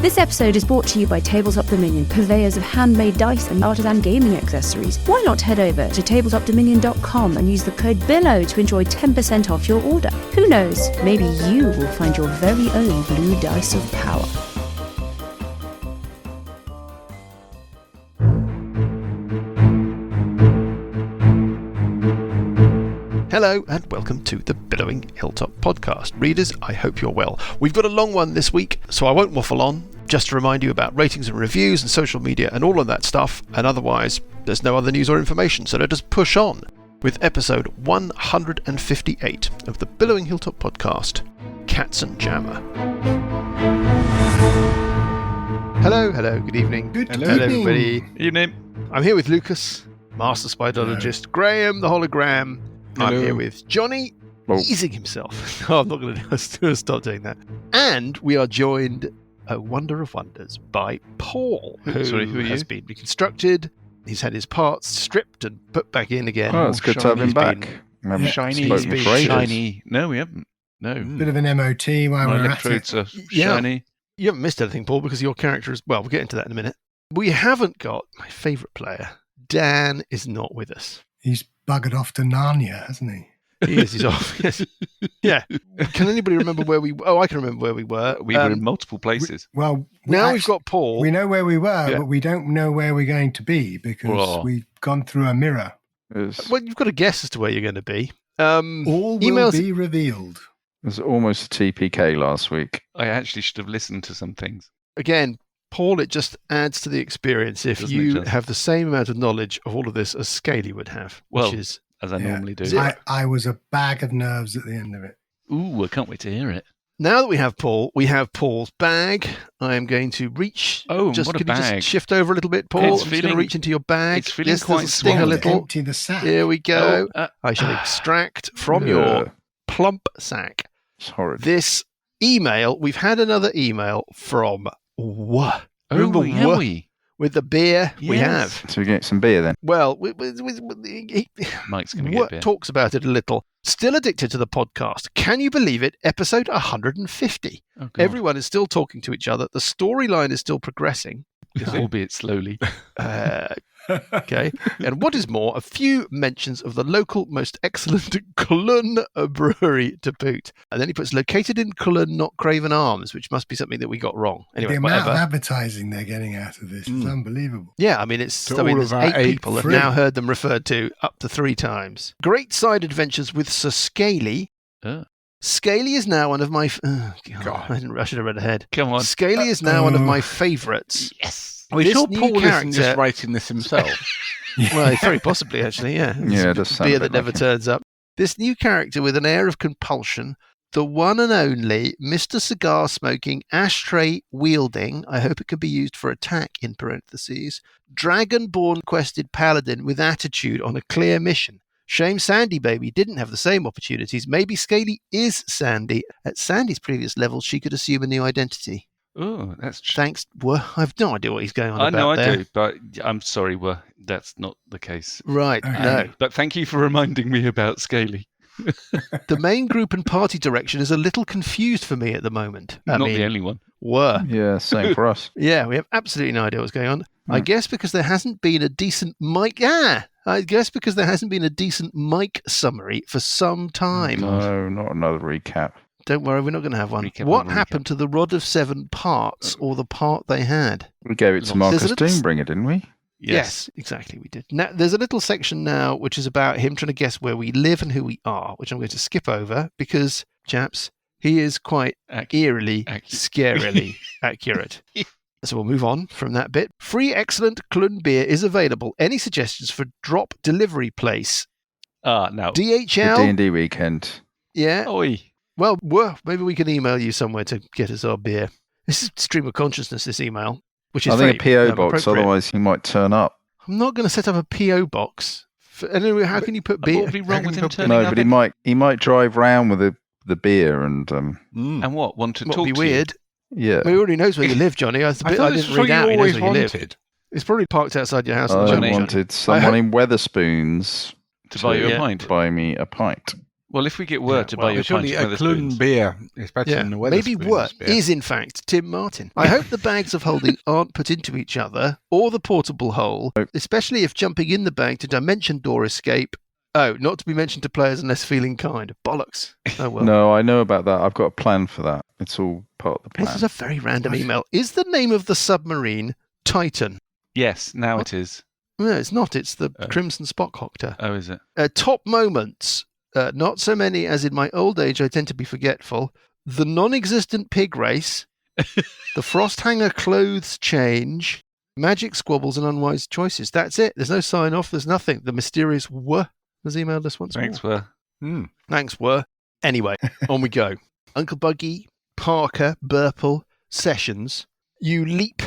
This episode is brought to you by Tabletop Dominion, purveyors of handmade dice and artisan gaming accessories. Why not head over to tabletopdominion.com and use the code BILLOW to enjoy 10% off your order? Who knows, maybe you will find your very own blue dice of power. Hello and welcome to the Billowing Hilltop podcast. Readers, I hope you're well. We've got a long one this week, so I won't waffle on. Just to remind you about ratings and reviews and social media and all of that stuff, and otherwise there's no other news or information, so let us push on with episode 158 of the Billowing Hilltop podcast, Katzenjammer. Hello, good evening. Hello, everybody. Evening. I'm here with Lucas, Master Spidologist, Graham, the hologram. Hello. I'm here with Johnny, easing himself. No, I'm not going to stop doing that. And we are joined, a wonder of wonders, by Paul, who has been reconstructed. He's had his parts stripped and put back in again. Oh, it's good to have him back. Shiny. No, we haven't. No. Bit of an MOT while My we're at electrodes it. are shiny. You haven't missed anything, Paul, because your character is... Well, we'll get into that in a minute. We haven't got my favourite player. Dan is not with us. He's buggered off to Narnia, hasn't he? He is. He's off. Yes. Yeah. Can anybody remember where we... Oh, I can remember where we were. We were in multiple places. We've got Paul. We know where we were, but we don't know where we're going to be because we've gone through a mirror. Well, you've got a guess as to where you're going to be. All will be revealed. It was almost a TPK last week. I actually should have listened to some things. Again, Paul, it just adds to the experience if you have the same amount of knowledge of all of this as Scaly would have, which is... As I normally do. I was a bag of nerves at the end of it. Ooh, I can't wait to hear it. Now that we have Paul, we have Paul's bag. I am going to reach... Oh, what a bag. You just shift over a little bit, Paul? I'm just going to reach into your bag. It's feeling quite sting a little. Empty the sack. Here we go. I shall extract from your plump sack It's horrid. this email. We've had another email from Remember with the beer? Yes. We have. So we get some beer then. Well, Mike's going to get beer. Talks about it a little. Still addicted to the podcast. Can you believe it? Episode 150. Oh, Everyone is still talking to each other. The storyline is still progressing. Albeit slowly. Okay. And what is more, a few mentions of the local most excellent Cullen brewery to boot. And then he puts located in Cullen, not Craven Arms, which must be something that we got wrong. Anyway, the amount of advertising they're getting out of this is unbelievable. Yeah, I mean, there's 8 people have now heard them referred to up to 3 times. Great side adventures with Sir Scaly. Scaly is now one of my... God. I should have read ahead. Come on. Scaly is now one of my favourites. Yes. Are we sure Paul isn't just writing this himself? Well, very possibly, actually, yeah. Yeah, it does sound beer a bit that never like turns up. This new character with an air of compulsion, the one and only Mr. Cigar Smoking, Ashtray Wielding, I hope it can be used for attack in parentheses, Dragonborn quested paladin with attitude on a clear mission. Shame Sandy Baby didn't have the same opportunities. Maybe Scaly is Sandy. At Sandy's previous level, she could assume a new identity. Oh, that's true. Thanks. Well, I've no idea what he's going on about know I there. do, but I'm sorry, that's not the case. Right, Okay. no. But thank you for reminding me about Scaly. The main group and party direction is a little confused for me at the moment. Not the only one. Yeah, same for us. Yeah, we have absolutely no idea what's going on. I guess because there hasn't been a decent mic... I guess because there hasn't been a decent mic summary for some time. No, not another recap. Don't worry, we're not going to have one. Recap What on recap. happened to the Rod of 7 Parts, or the part they had? We gave it to Marcus Doombringer, didn't we? Yes, exactly, we did. Now, there's a little section now which is about him trying to guess where we live and who we are, which I'm going to skip over because, chaps, he is quite eerily, scarily accurate. So we'll move on from that bit. Free excellent Clun beer is available. Any suggestions for drop delivery place? No. DHL? The D&D weekend. Yeah. Oi. Well, maybe we can email you somewhere to get us our beer. This is stream of consciousness, this email, which is I think a PO box, appropriate. otherwise he might turn up. I'm not going to set up a PO box. Anyway, how can you put beer? What would be wrong with him turning No, up? but he might drive round with the beer and And what? Want to What talk would be to weird? yeah. Well, he already knows where you live, Johnny. I didn't read out. He knows where you live. It's probably parked outside your house. I Johnny. wanted someone in Weatherspoons to buy you a pint. Buy me a pint. Well, if we get Wort to buy you a pint surely of a Clun beer is better than a Wetherspoons maybe Wort beer. is in fact Tim Martin. I hope the bags of holding aren't put into each other or the portable hole, especially if jumping in the bag to dimension door escape. Oh, not to be mentioned to players unless feeling kind. Bollocks. Oh well. No, I know about that. I've got a plan for that. It's all part of the plan. This is a very random email. Is the name of the submarine Titan? Yes, now it is. No, it's not. It's the Crimson Spotcocter. Oh, is it? Top moments. Not so many as in my old age I tend to be forgetful. The non-existent pig race. The frost hanger clothes change. Magic squabbles and unwise choices. That's it. There's no sign off. There's nothing. The mysterious Wor has emailed us once Thanks, more. Wor. Thanks, Wor. Anyway, on we go. Uncle Buggy, Parker, Burple, Sessions. You leap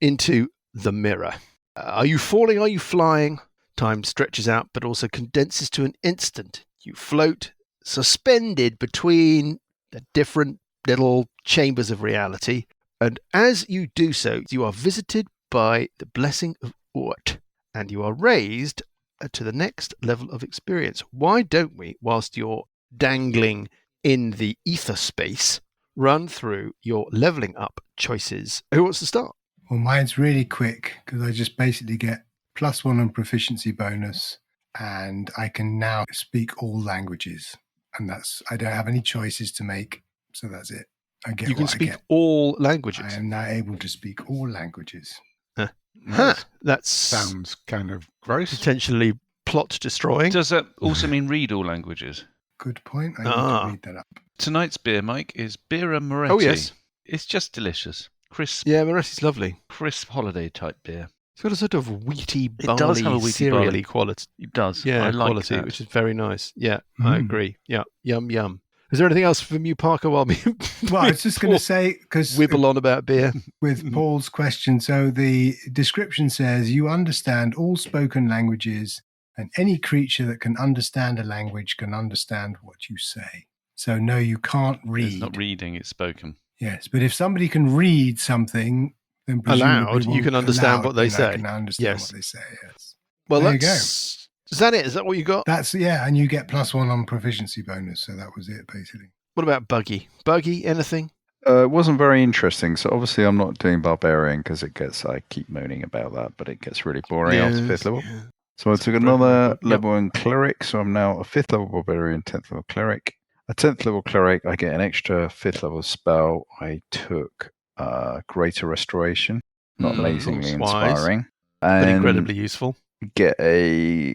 into the mirror. Are you falling? Are you flying? Time stretches out but also condenses to an instant. You float, suspended between the different little chambers of reality. And as you do so, you are visited by the Blessing of Oort. And you are raised to the next level of experience. Why don't we, whilst you're dangling in the ether space, run through your leveling up choices? Who wants to start? Well, mine's really quick because I just basically get +1 on proficiency bonus, and I can now speak all languages. And I don't have any choices to make, so that's it. You can speak all languages. I am now able to speak all languages. That sounds kind of gross. Potentially plot destroying. Does that also mean read all languages? Good point. I need to read that up. Tonight's beer, Mike, is Birra Moretti. Oh, yes. It's just delicious. Crisp. Yeah, Moretti's lovely. Crisp holiday type beer. It's got a sort of wheaty, barley, it does have a wheaty cereal-y barley quality. It does. Yeah, I like quality, that. which is very nice. Yeah, I agree. Yeah, yum, yum. Is there anything else from you, Parker, while me Well, I was just going to say, because wibble on about beer? With Paul's question, so the description says, you understand all spoken languages, and any creature that can understand a language can understand what you say. So no, you can't read. It's not reading, it's spoken. Yes, but if somebody can read something, then aloud, you can understand what they say. Can understand what they say, yes. Well, there you go. Is that it? Is that what you got? That's, yeah, and you get +1 on proficiency bonus, so that was it, basically. What about Buggy? Buggy, anything? It wasn't very interesting. So obviously I'm not doing Barbarian because I keep moaning about that, but it gets really boring after 5th level. Yeah. So I took another level in Cleric, so I'm now a 5th level Barbarian, 10th level Cleric. A 10th level Cleric, I get an extra 5th level spell. I took Greater Restoration, not amazingly inspiring. But incredibly useful. Get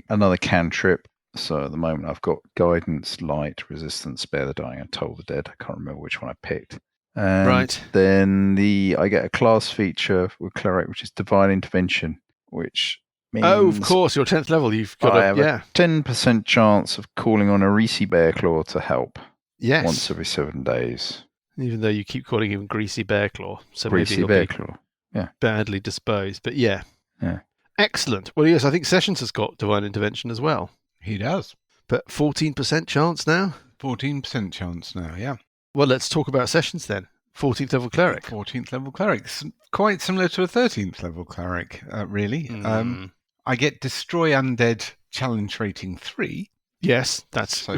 another cantrip. So at the moment I've got Guidance, Light, Resistance, Spare the Dying, and Toll the Dead. I can't remember which one I picked. And then I get a class feature with Cleric, which is Divine Intervention, which means... Oh, of course, your 10th level, you've got I have a 10% chance of calling on a Reese Bearclaw to help. Yes. Once every 7 days. Even though you keep calling him Greasy Bearclaw. So Greasy Bearclaw, yeah. Badly disposed, but yeah. Yeah. Excellent. Well, yes, I think Sessions has got Divine Intervention as well. He does. But 14% chance now? 14% chance now, yeah. Well, let's talk about Sessions then. 14th level Cleric. 14th level Cleric. Quite similar to a 13th level Cleric, really. I get Destroy Undead challenge rating 3. Yes, that's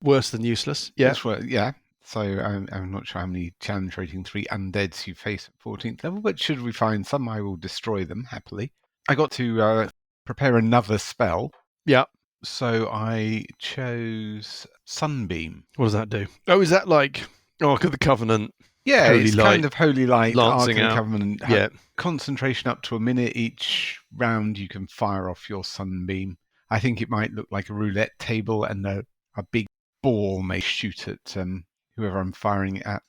worse than useless. Yeah. Yeah. So I'm not sure how many challenge rating 3 undeads you face at 14th level, but should we find some, I will destroy them happily. I got to prepare another spell. Yeah. So I chose Sunbeam. What does that do? Oh, is that like Ark of the Covenant? Yeah, Holy it's Light, kind of Holy Light, lancing Ark of the out. Covenant. Yeah. Concentration up to a minute each round, you can fire off your Sunbeam. I think it might look like a roulette table, and a big ball may shoot at whoever I'm firing it at.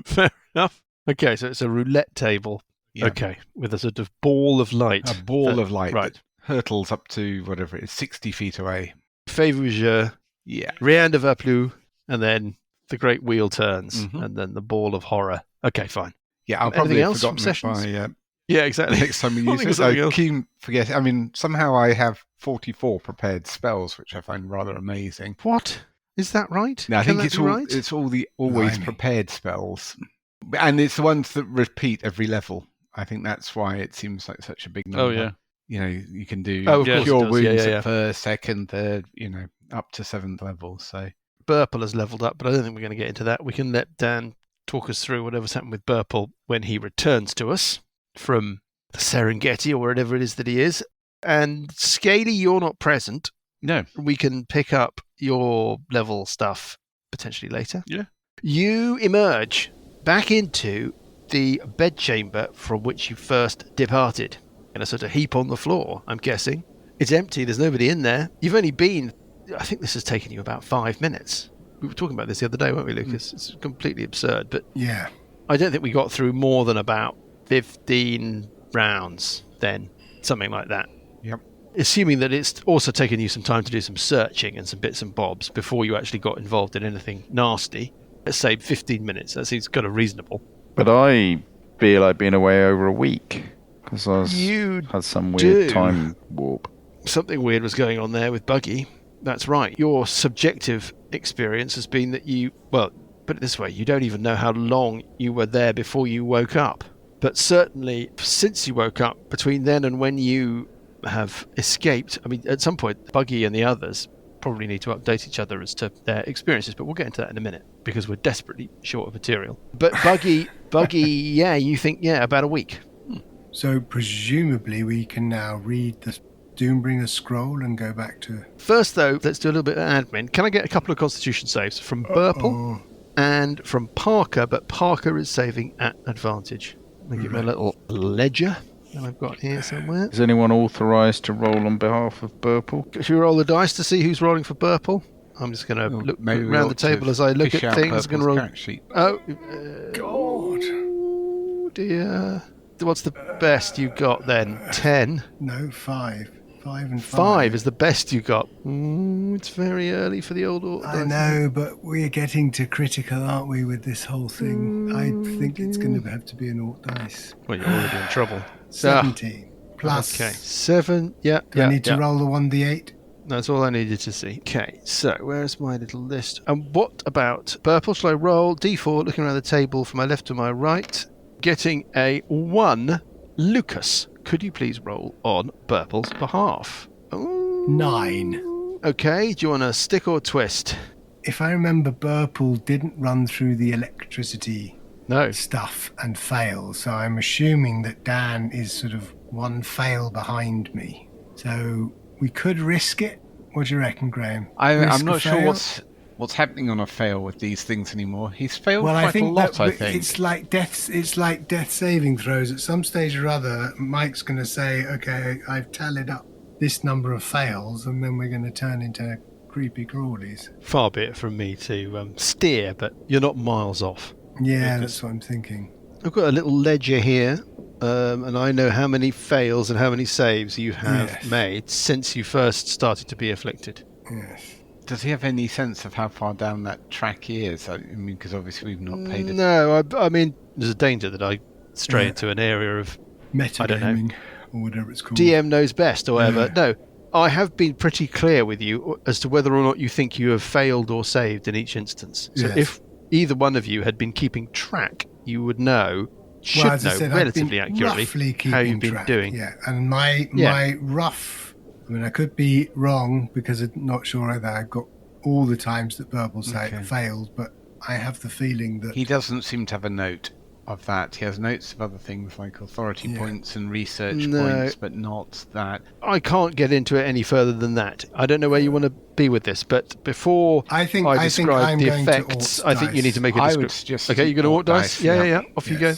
Fair enough. Okay, so it's a roulette table. Yeah. Okay, with a sort of ball of light. A ball of light right. that hurtles up to whatever it is, 60 feet away. Feu Rouge, yeah. Rien de Verplus, and then the great wheel turns, and then the ball of horror. Okay, fine. Yeah, I'll probably have forgotten Sessions. Yeah, exactly. Next time we use it, I keep forgetting. I mean, somehow I have 44 prepared spells, which I find rather amazing. What? Is that right? No, I think it's all the always prepared spells. And it's the ones that repeat every level. I think that's why it seems like such a big number. Oh, yeah. You know, you can do Cure wounds at first, second, third, up to 7th level. So, Burple has leveled up, but I don't think we're going to get into that. We can let Dan talk us through whatever's happened with Burple when he returns to us from the Serengeti or wherever it is that he is. And Scaly, you're not present. No. We can pick up your level stuff potentially later. Yeah. You emerge back into the bedchamber from which you first departed, in a sort of heap on the floor, I'm guessing. It's empty, there's nobody in there. You've only been, I think this has taken you about 5 minutes. We were talking about this the other day, weren't we, Lucas? It's completely absurd, but Yeah. I don't think we got through more than about 15 rounds then, something like that. Yep. Assuming that it's also taken you some time to do some searching and some bits and bobs before you actually got involved in anything nasty. Let's say 15 minutes. That seems kind of reasonable. But I feel I've been away over a week because You had some weird do. time warp. Something weird was going on there with Buggy. That's right. Your subjective experience has been that you, well, put it this way, you don't even know how long you were there before you woke up. But certainly since you woke up, between then and when you have escaped, I mean, at some point, Buggy and the others probably need to update each other as to their experiences, but we'll get into that in a minute because we're desperately short of material. But Buggy, yeah, you think, yeah, about a week. So presumably we can now read the Doombringer scroll and go back to... First, though, let's do a little bit of admin. Can I get a couple of Constitution saves from Burple and from Parker? But Parker is saving at advantage. Let me give me a little ledger that I've got here somewhere. Is anyone authorised to roll on behalf of Burple? Should we roll the dice to see who's rolling for Burple? I'm just going to look around the table as I look at things. I'm going to roll. Oh, dear. What's the best you got then? 10? No, 5. 5 and 5. 5 is the best you got. It's very early for the old order. I know, but we're getting to critical, aren't we, with this whole thing? I think it's going to have to be an Oort dice. Well, you're already in trouble. 17 plus. Okay, 7. Yeah. Do I need to roll the 1d8? That's all I needed to see. Okay, so where's my little list? And what about Purple? Shall I roll D4, looking around the table from my left to my right? Getting a 1. Lucas, could you please roll on Purple's behalf? Ooh. 9. Okay, do you want to stick or twist? If I remember, Burple didn't run through the electricity stuff and fail, so I'm assuming that Dan is sort of one fail behind me. So we could risk it. What do you reckon, Graham? I'm not sure what's happening on a fail with these things anymore. He's failed quite a lot, I think. It's like death saving throws. At some stage or other, Mike's going to say, okay, I've tallied up this number of fails, and then we're going to turn into creepy crawlies. Far be it from me to steer, but you're not miles off. Yeah, that's what I'm thinking. I've got a little ledger here, and I know how many fails and how many saves you have made since you first started to be afflicted. Yes. Does he have any sense of how far down that track he is? I mean, because obviously we've not paid attention. No, I mean, there's a danger that I stray into an area of metagaming, or whatever it's called. DM knows best, or whatever. Yeah. No, I have been pretty clear with you as to whether or not you think you have failed or saved in each instance. So if either one of you had been keeping track, you would know, relatively accurately how you've been doing. Yeah, and my rough... I mean, I could be wrong because I'm not sure that I've got all the times that Burple failed, but I have the feeling that... He doesn't seem to have a note of that. He has notes of other things like authority points and research points, but not that. I can't get into it any further than that. I don't know where you want to be with this, but before I describe the effects, I think you need to make a description. Okay, you're going to Oort dice? Yeah. Off you go.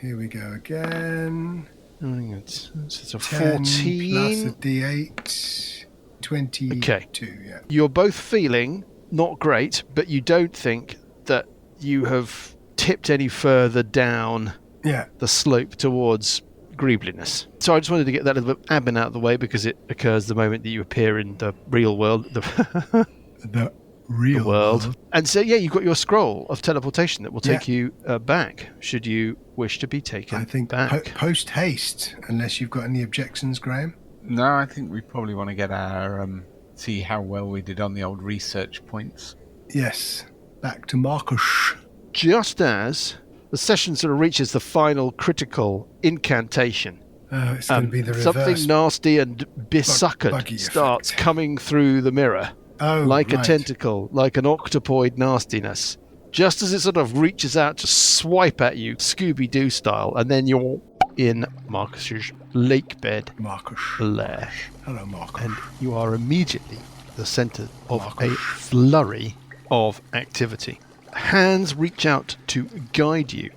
Here we go again. It's a 10 14 plus a d8, 22. Okay. Yeah. You're both feeling not great, but you don't think that you have tipped any further down the slope towards greebliness. So I just wanted to get that little bit of admin out of the way because it occurs the moment that you appear in the real world. The real world. And so, you've got your scroll of teleportation that will take you back, should you wish to be taken back. I think post haste, unless you've got any objections, Graham. No, I think we probably want to get our see how well we did on the old research points. Yes, back to Marcus. Just as the session sort of reaches the final critical incantation, it's going to be the reverse. Something nasty and bessuckered starts coming through the mirror. like a right. tentacle, like an octopoid nastiness. Just as it sort of reaches out to swipe at you, Scooby-Doo style, and then you're in Marcus's lake bed Marcus. lair. Hello, Marcus. And you are immediately the centre of Marcus. a flurry of activity. Hands reach out to guide you.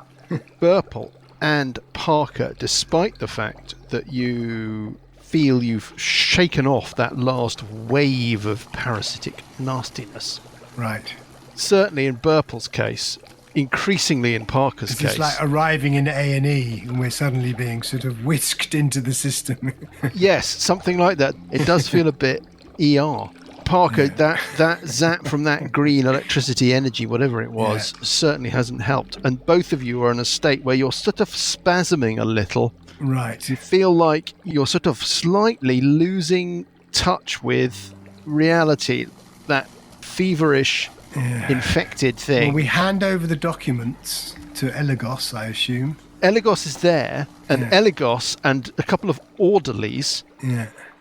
Burple and Parker, despite the fact that you feel you've shaken off that last wave of parasitic nastiness. Right. Certainly in Burple's case, increasingly in Parker's It's case. just like arriving in A&E and we're suddenly being sort of whisked into the system. Yes, something like that. It does feel a bit ER. Parker, that zap from that green electricity energy, whatever it was, certainly hasn't helped. And both of you are in a state where you're sort of spasming a little. Right. You feel like you're sort of slightly losing touch with reality, that feverish, infected thing. Well, we hand over the documents to Eligos, I assume. Eligos is there, and Eligos and a couple of orderlies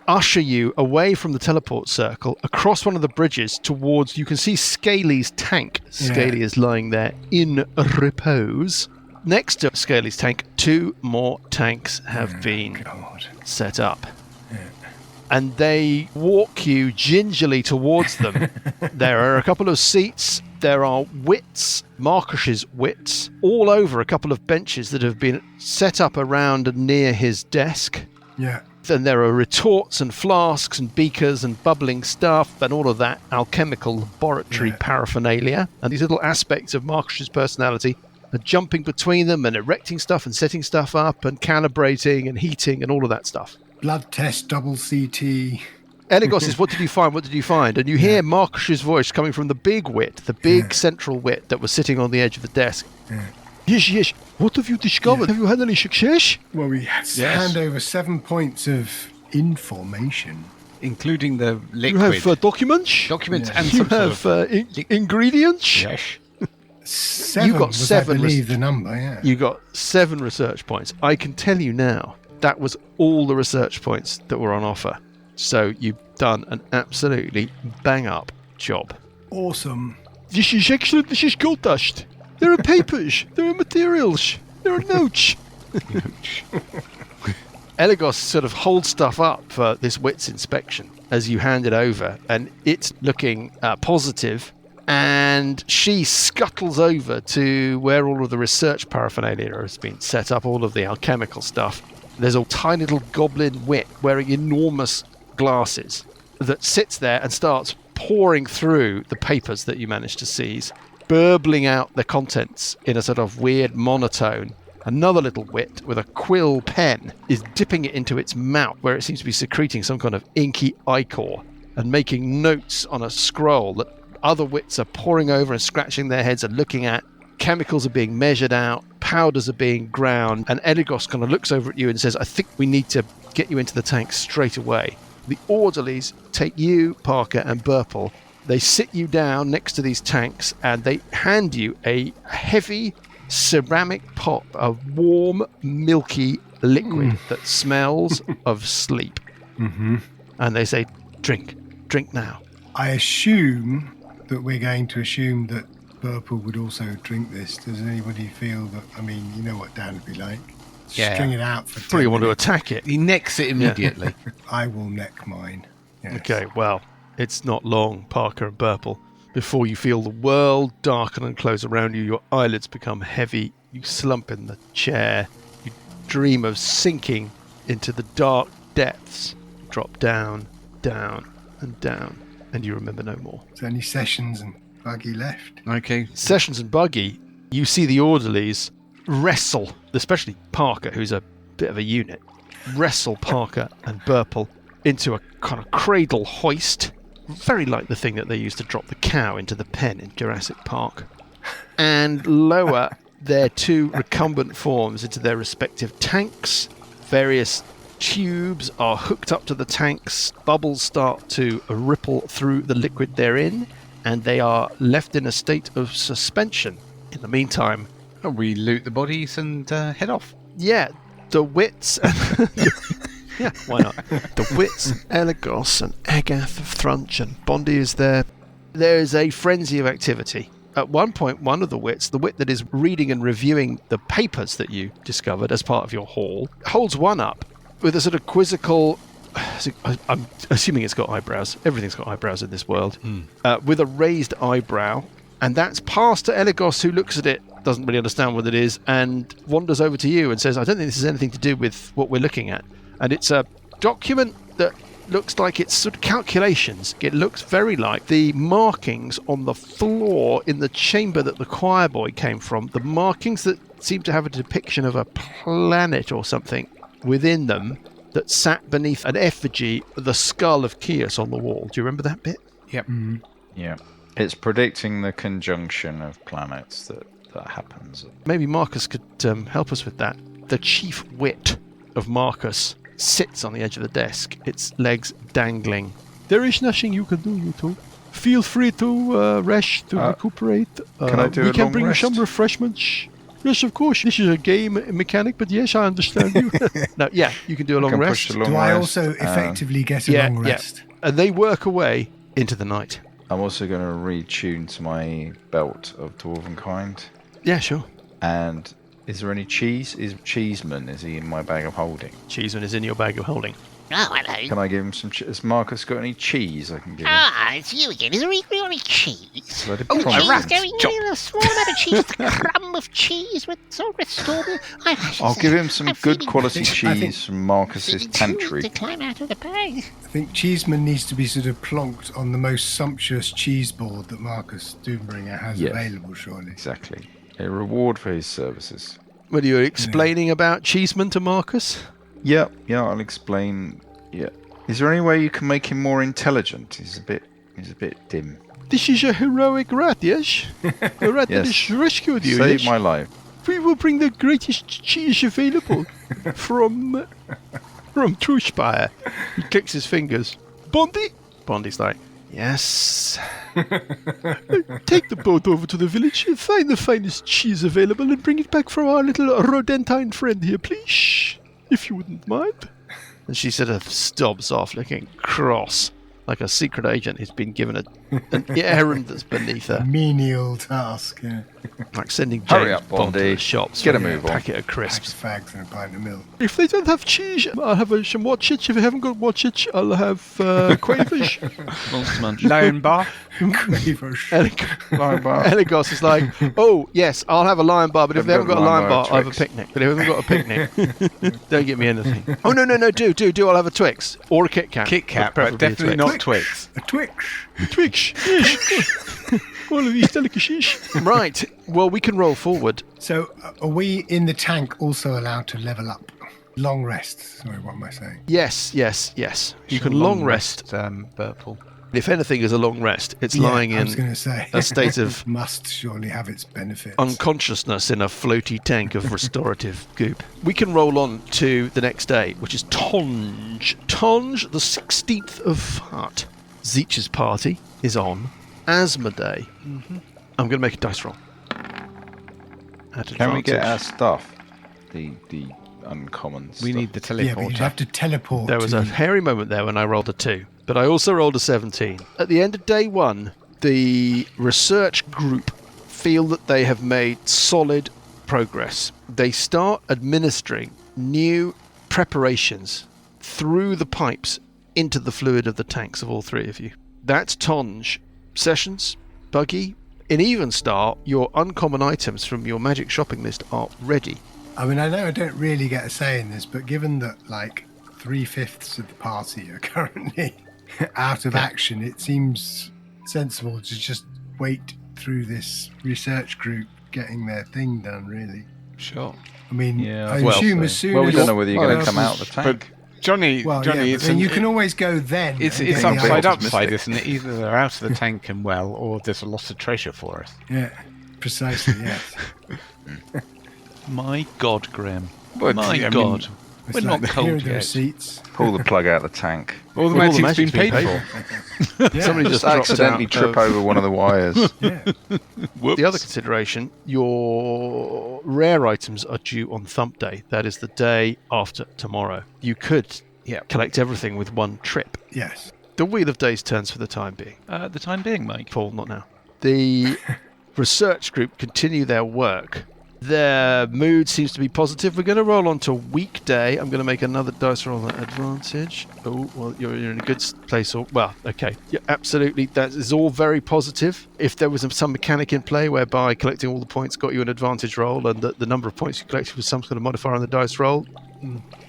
usher you away from the teleport circle across one of the bridges towards, you can see Scaly's tank. Scaly is lying there in repose. Next to Scaly's tank, 2 more tanks have been set up. And they walk you gingerly towards them. There are a couple of seats. There are wits, Marcus's wits, all over a couple of benches that have been set up around and near his desk. Yeah. Then there are retorts and flasks and beakers and bubbling stuff and all of that alchemical laboratory paraphernalia. And these little aspects of Marcus's personality are jumping between them and erecting stuff and setting stuff up and calibrating and heating and all of that stuff. Blood test, double CT. Eligos says, what did you find? What did you find? And you hear Marcus's voice coming from the big wit, the big central wit that was sitting on the edge of the desk. Yes. What have you discovered? Have you had any success? Well, we hand over 7 points of information. Including the liquid. You have documents? Documents and You some have sort of ingredients? Yes. 7 You got was, 7 I believe, the number, You got 7 research points. I can tell you now, that was all the research points that were on offer. So you've done an absolutely bang-up job. Awesome. This is excellent. This is gold dust. There are papers. There are materials. There are notes. Eligos sort of holds stuff up for this wits inspection as you hand it over, and it's looking positive. And she scuttles over to where all of the research paraphernalia has been set up, all of the alchemical stuff. There's a tiny little goblin wit wearing enormous glasses that sits there and starts pouring through the papers that you managed to seize, burbling out the contents in a sort of weird monotone. Another little wit with a quill pen is dipping it into its mouth where it seems to be secreting some kind of inky ichor and making notes on a scroll that other wits are poring over and scratching their heads and looking at. Chemicals are being measured out, powders are being ground, and Eligos kind of looks over at you and says, I think we need to get you into the tank straight away. The orderlies take you, Parker, and Burple. They sit you down next to these tanks and they hand you a heavy ceramic pot of warm, milky liquid that smells of sleep. And they say, drink now. I assume that we're going to assume that Burple would also drink this. Does anybody feel that, I mean, you know what Dan would be like? Yeah. String it out for 10 Probably want to minutes. attack it. He necks it immediately. I will neck mine. Yes. Okay, well, it's not long, Parker and Burple, before you feel the world darken and close around you. Your eyelids become heavy. You slump in the chair. You dream of sinking into the dark depths. Drop down, down, and down, and you remember no more. There's only Sessions and Buggy left. Okay. Sessions and Buggy, you see the orderlies wrestle, especially Parker, who's a bit of a unit, wrestle Parker and Burple into a kind of cradle hoist, very like the thing that they used to drop the cow into the pen in Jurassic Park, and lower their 2 recumbent forms into their respective tanks. Various tubes are hooked up to the tanks, bubbles start to ripple through the liquid they're in, and they are left in a state of suspension. In the meantime, We loot the bodies and head off. yeah, the wits Yeah, why not? The wits, Elagos and Agath of Thrunch and Bondi is there. There is a frenzy of activity. At one point, one of the wits, the wit that is reading and reviewing the papers that you discovered as part of your haul, holds one up with a sort of quizzical... I'm assuming it's got eyebrows. Everything's got eyebrows in this world. With a raised eyebrow. And that's passed to Elagos, who looks at it, doesn't really understand what it is, and wanders over to you and says, I don't think this has anything to do with what we're looking at. And it's a document that looks like it's sort of calculations. It looks very like the markings on the floor in the chamber that the choir boy came from. The markings that seem to have a depiction of a planet or something within them that sat beneath an effigy, the skull of Kios on the wall. Do you remember that bit? Yep. Yeah. It's predicting the conjunction of planets that happens. Maybe Marcus could help us with that. The chief wit of Marcus sits on the edge of the desk, its legs dangling. There is nothing you can do, you two. Feel free to rest, to recuperate. Can I do we a can long bring rest? you some refreshments. Yes, of course. This is a game mechanic, but yes, I understand you. No, yeah, you can do a long Can rest. push the long Do I rest, also effectively get a long rest? And they work away into the night. I'm also going to retune to my belt of Dwarven kind. Yeah, sure. And is there any cheese? Is Cheeseman, is he in my bag of holding? Cheeseman is in your bag of holding. Oh, hello. Can I give him some Has Marcus got any cheese I can give him? Ah, it's you again. Is there really any cheese? So I did Oh, promise cheese him. going in, a small amount of cheese, just a crumb of cheese with so restore me. I'll give him some I'm good feeling- quality I think- cheese from Marcus's feeling too weak pantry. to climb out of the bag. I think Cheeseman needs to be sort of plonked on the most sumptuous cheese board that Marcus Doombringer has Yes. available, surely. Exactly. A reward for his services. What are you explaining about Cheeseman to Marcus? Yeah, I'll explain. Yeah. Is there any way you can make him more intelligent? He's a bit dim. This is a heroic rat, yes? The rat that Yes. has rescued you, Saved yes? my life. We will bring the greatest cheese available from Trushpire. He clicks his fingers. Bondi? Bondi's like, yes. Take the boat over to the village, find the finest cheese available, and bring it back for our little rodentine friend here, please. If you wouldn't mind. And she sort of stobs off, looking cross, like a secret agent who's been given an errand that's beneath her. Menial task, yeah. Like sending Hurry James up, Bond to Bondi. the shops Get for a move on. packet of Packs crisps. of fags and a pint of milk. If they don't have cheese, I'll have some watchich. If they haven't got watchich, I'll have quavers. Monster Munch. Lion bar. Quavers. Lion bar. Elagos is like, oh, yes, I'll have a lion bar, but if they haven't got a lion bar, I'll have a Twix. picnic. But if they haven't got a picnic, don't get me anything. Oh, no, do. I'll have a Twix. Or a Kit Kat. Kit Kat, Preferably but a definitely Twix. not Twix. A Twix. Twix, yes. All of these delicacies. Right, well, we can roll forward. So, are we in the tank also allowed to level up? Long rest. Sorry, what am I saying? Yes. You can long rest. Burple. If anything is a long rest, it's Yeah, lying I was going in to say. a state of Must surely have its benefits. unconsciousness in a floaty tank of restorative goop. We can roll on to the next day, which is Tonge. Tonge, the 16th of Heart. Zeech's party is on Asmodee. I'm going to make a dice roll. At Can we get our advantage. stuff? The uncommon stuff. We need the yeah, but you'd teleporter. have to teleport. There was to- a hairy moment there when I rolled a 2, but I also rolled a 17. At the end of day 1, the research group feel that they have made solid progress. They start administering new preparations through the pipes into the fluid of the tanks of all three of you. That's Tonge. Sessions, Buggy, in Even Star, your uncommon items from your magic shopping list are ready. I mean, I know I don't really get a say in this, but given that like 3/5 of the party are currently out of action, it seems sensible to just wait through this research group getting their thing done, really. Sure. I mean, Yeah, I well, assume so- as soon well, we as... don't know whether you're going Well, to come out of the tank. But Johnny, Well, Johnny, yeah, it's but then an- you can always go then. It's and it's get the upside items. upside, isn't it? Either they're out of the tank and well, or there's a lot of treasure for us. Yeah, precisely, yes. My God, Graham. Well, My I mean, God. It's We're like not here are cold the yet. receipts. Pull the plug out of the tank. All the All the magic's been magic's paid been for. Yeah. Somebody Just just dropped accidentally out trip of- over one of the wires. Yeah. The other consideration, your rare items are due on Thump Day. That is the day after tomorrow. You could Yeah. collect everything with one trip. Yes. The Wheel of Days turns for the time being. The time being, Mike. Paul, not now. The research group continue their work. Their mood seems to be positive. We're going to roll on to weekday. I'm going to make another dice roll at advantage. Oh, well, you're in a good place. Well, okay. Yeah, absolutely. That is all very positive. If there was some mechanic in play whereby collecting all the points got you an advantage roll and the number of points you collected was some sort of modifier on the dice roll,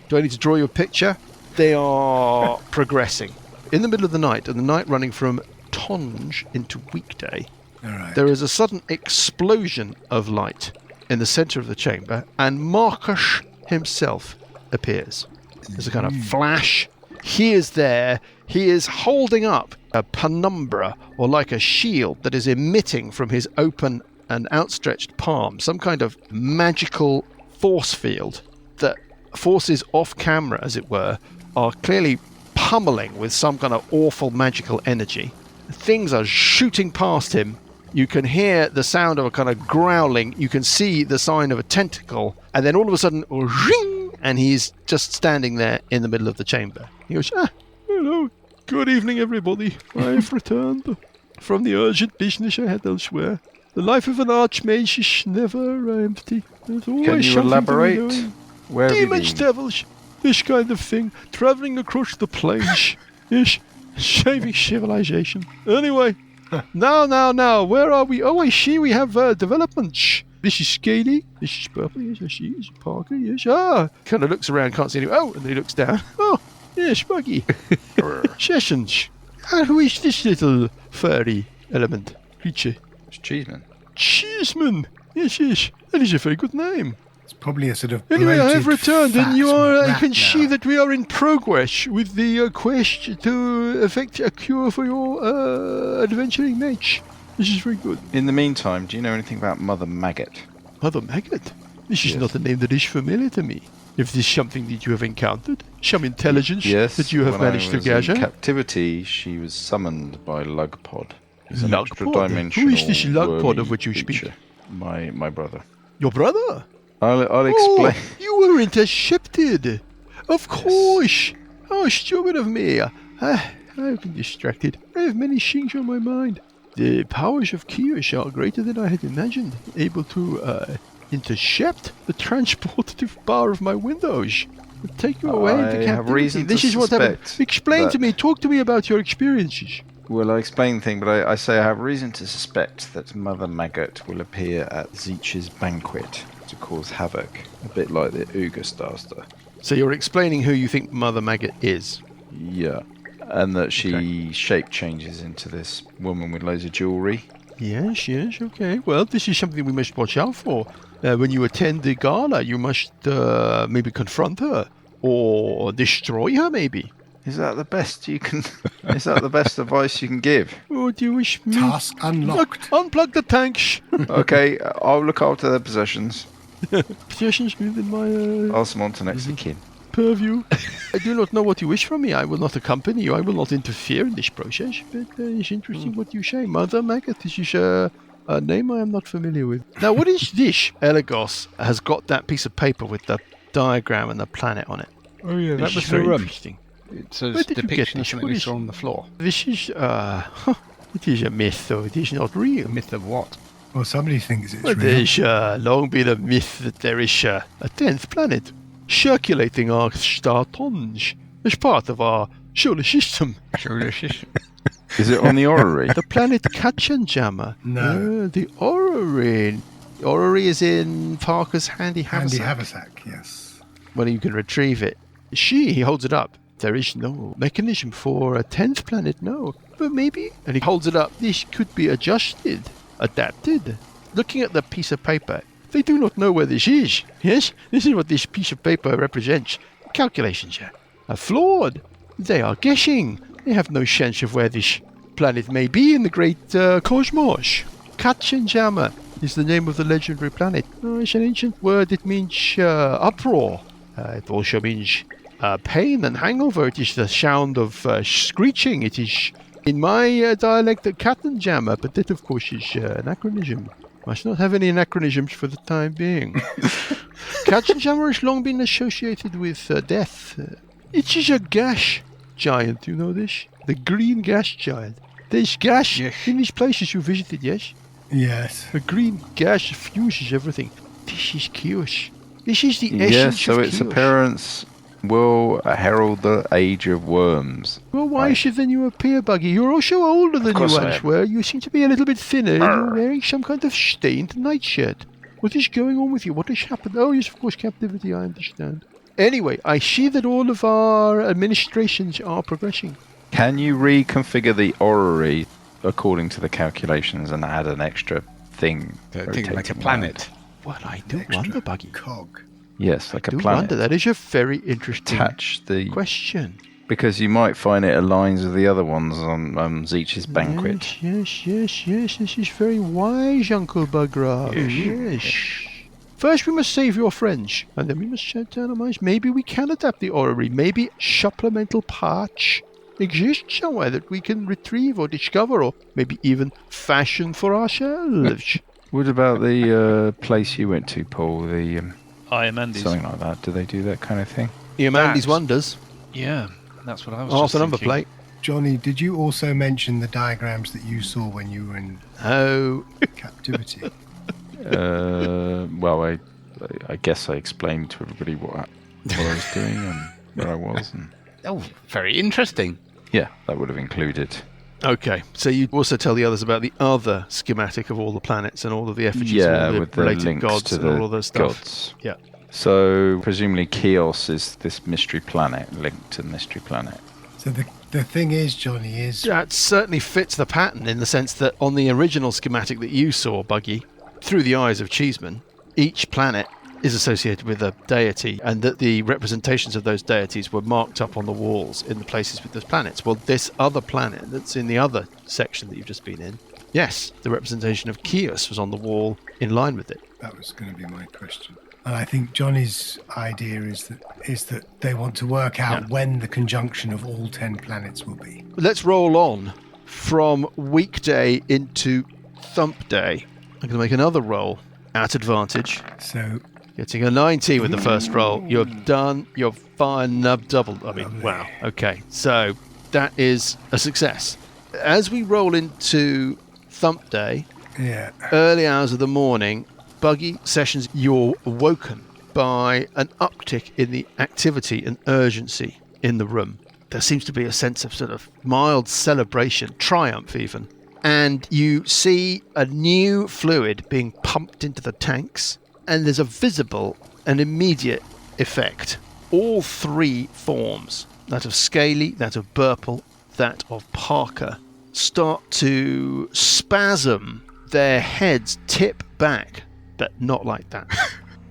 do I need to draw you a picture? They are progressing. In the middle of the night, and the night running from Tonge into weekday, All right. there is a sudden explosion of light in the center of the chamber, and Marcus himself appears. There's a kind of flash. He is there. He is holding up a penumbra, or like a shield, that is emitting from his open and outstretched palm some kind of magical force field that forces off camera, as it were, are clearly pummeling with some kind of awful magical energy. Things are shooting past him. You can hear the sound of a kind of growling. You can see the sign of a tentacle. And then all of a sudden, ring, and he's just standing there in the middle of the chamber. He goes, hello, good evening, everybody. I've returned from the urgent business I had elsewhere. The life of an archmage is never empty. There's always Can you something to be elaborate? doing. Where have you Demons, been? devils, this kind of thing. Travelling across the plains. Yes, saving civilization. Anyway, now, where are we? Oh, I see we have developments. This is Scaly. This is Purple. Yes, I see. This is Parker. Yes. Kind of looks around, can't see anyone. Oh, and he looks down. Oh, yes, Buggy. Sessions. And who is this little furry element creature? It's Cheeseman. Cheeseman. Yes. That is a very good name. It's probably a sort of Anyway, I have bloated, returned, and fat you are. I rat can now. see that we are in progress with the quest to effect a cure for your adventuring mage. This is very good. In the meantime, do you know anything about Mother Maggot? Mother Maggot? This is Yes. not a name that is familiar to me. If this is something that you have encountered, some intelligence Yes. that you have when managed I to was gather. in captivity, she was summoned by Lugpod. He's an Lugpod? extra-dimensional Who is this Lugpod wormy of which you speak? creature. My brother. Your brother? I'll explain. Oh, you were intercepted. Of course. How stupid of me. I've been distracted. I have many things on my mind. The powers of Kiosh are greater than I had imagined. Able to intercept the transportative power of my windows. Take you away into I captivity. have reason This to is what happened. suspect Explain to that- me. Talk to me about your experiences. Well, I explain the thing, but I say I have reason to suspect that Mother Maggot will appear at Zeech's banquet to cause havoc, a bit like the Ugastaster. So you're explaining who you think Mother Maggot is. Yeah. And that she shape changes into this woman with loads of jewellery. Yes, okay. Well, this is something we must watch out for. When you attend the gala, you must maybe confront her or destroy her, maybe. Is that the best you can? Is that the best advice you can give? Oh, do you wish me? Task unlocked. Unplug the tanks. Okay, I'll look after their possessions. Possessions within my Pass them on to next of kin. purview. I do not know what you wish from me. I will not accompany you. I will not interfere in this process. But it's interesting what you say. Mother Maggot, this is a name I am not familiar with. Now, what is this? Elagos has got that piece of paper with the diagram and the planet on it. Oh yeah, This that is was very the interesting. It's a Where did you get depiction of this? something What we is- saw on the floor. This is, it is a myth, though. It is not real. The myth of what? Well, somebody thinks it's Well, real. there's long been a myth that there is a 10th planet circulating our star Tonge as part of our solar system. Is it on the orrery? The planet Katzenjammer. No. The orrery. The orrery is in Parker's handy Handy haversack. haversack, yes. Well, you can retrieve it. He holds it up. There is no mechanism for a 10th planet, no. But maybe, and he holds it up, this could be adjusted, adapted. Looking at the piece of paper, they do not know where this is. Yes, this is what this piece of paper represents. Calculations are flawed. They are guessing. They have no sense of where this planet may be in the great cosmos. Katzenjammer is the name of the legendary planet. It's an ancient word. It means uproar. It also means pain and hangover. It is the sound of screeching. It is, in my dialect, a Katzenjammer, but that, of course, is an acronym. Must not have any anachronisms for the time being. Katzenjammer has long been associated with death. It is a gas giant, you know this? The green gas giant. There's gas in these places you visited, yes? Yes. The green gas fuses everything. This is chaos. This is the Yes, essence so of its chaos. appearance will herald the age of worms. Well, why Right. should then you appear, Buggy? You're also older than course you I once am. were. You seem to be a little bit thinner. And you're Arr. wearing some kind of stained nightshirt. What is going on with you? What has happened? Oh, yes, of course, captivity, I understand. Anyway, I see that all of our administrations are progressing. Can you reconfigure the orrery according to the calculations and add an extra thing? Thing like a rotating planet. Well, I do Extra wonder, Buggy. cog. around? Yes, like I a do planet. wonder. That is a very interesting Attach the question. because you might find it aligns with the other ones on Zeech's banquet. Yes. This is very wise, Uncle Bugraf. Yes. First, we must save your friends, and then we must shut down our minds. Maybe we can adapt the orrery. Maybe supplemental parts exist somewhere that we can retrieve or discover, or maybe even fashion for ourselves. What about the place you went to, Paul? The Iron Andy's. something like that. Do they do that kind of thing? Mandy's That- wonders. Yeah, that's what I was Half just the number thinking. plate. Johnny, did you also mention the diagrams that you saw when you were in Oh, captivity? Well, I guess I explained to everybody what I was doing and where I was, and Oh, very interesting. yeah, that would have included. okay. So you also tell the others about the other schematic of all the planets and all of the effigies of Yeah, all the with the related links gods to and the all of the stuff. gods. Yeah. So presumably Chios is this mystery planet linked to the mystery planet. So the thing is, Johnny, is That certainly fits the pattern in the sense that on the original schematic that you saw, Buggy, through the eyes of Cheeseman, each planet is associated with a deity, and that the representations of those deities were marked up on the walls in the places with those planets. Well, this other planet that's in the other section that you've just been in, yes, the representation of Chios was on the wall in line with it. that was going to be my question. And I think Johnny's idea is that they want to work out when the conjunction of all 10 planets will be. Let's roll on from weekday into thump day. I'm going to make another roll at advantage. So Getting a 19 with the first roll. You're done. You're fine. Double. I mean, Lovely. wow. Okay. So that is a success. As we roll into thump day, yeah, early hours of the morning, Buggy Sessions, you're woken by an uptick in the activity and urgency in the room. There seems to be a sense of sort of mild celebration, triumph even. And you see a new fluid being pumped into the tanks, and there's a visible and immediate effect. All three forms, that of Scaly, that of Burple, that of Parker, start to spasm. Their heads tip back, but not like that.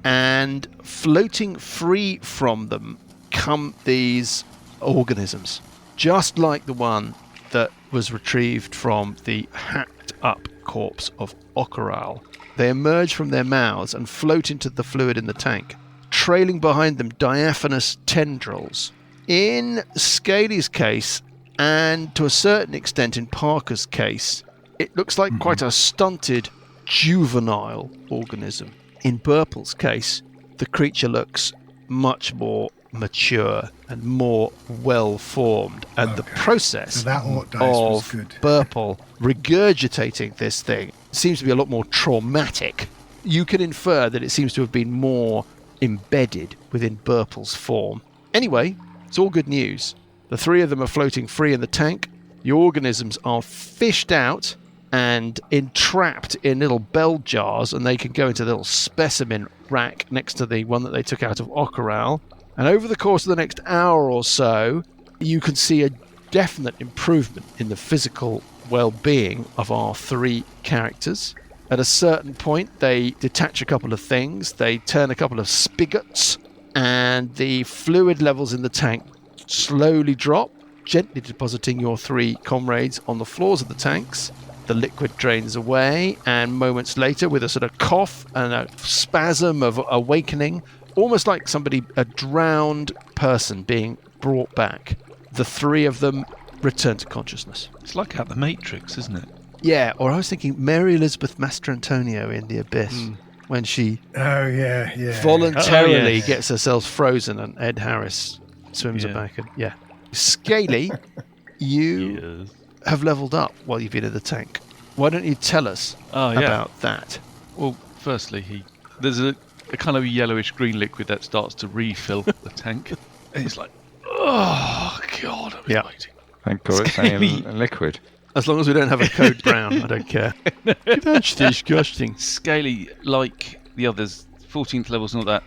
And floating free from them come these organisms, just like the one that was retrieved from the hacked up corpse of Okaral. They emerge from their mouths and float into the fluid in the tank, trailing behind them diaphanous tendrils. In Scaly's case, and to a certain extent in Parker's case, it looks like quite a stunted, juvenile organism. In Burple's case, the creature looks much more mature and more well-formed, and the Okay. process So that Oort dice was of good. Burple regurgitating this thing seems to be a lot more traumatic. You can infer that it seems to have been more embedded within Burple's form. Anyway, it's all good news. The three of them are floating free in the tank. The organisms are fished out and entrapped in little bell jars, and they can go into the little specimen rack next to the one that they took out of Okaral. And over the course of the next hour or so, you can see a definite improvement in the physical well-being of our three characters. At a certain point, they detach a couple of things, they turn a couple of spigots, and the fluid levels in the tank slowly drop, gently depositing your three comrades on the floors of the tanks. The liquid drains away, and moments later, with a sort of cough and a spasm of awakening, almost like a drowned person being brought back, the three of them return to consciousness. It's like at the Matrix, isn't it? Yeah, or I was thinking Mary Elizabeth Mastrantonio in The Abyss, when she Oh, yeah. voluntarily Oh, yes. gets herself frozen and Ed Harris swims Yeah. are back. And, yeah. Scaly, you Yes. have leveled up while you've been in the tank. Why don't you tell us Oh, yeah. about that? Well, firstly, there's a kind of yellowish green liquid that starts to refill the tank. And it's like, oh, God, I've been waiting. Thank God it's only a liquid. As long as we don't have a code brown, I don't care. That's disgusting. Scaly, like the others, 14th level's not that.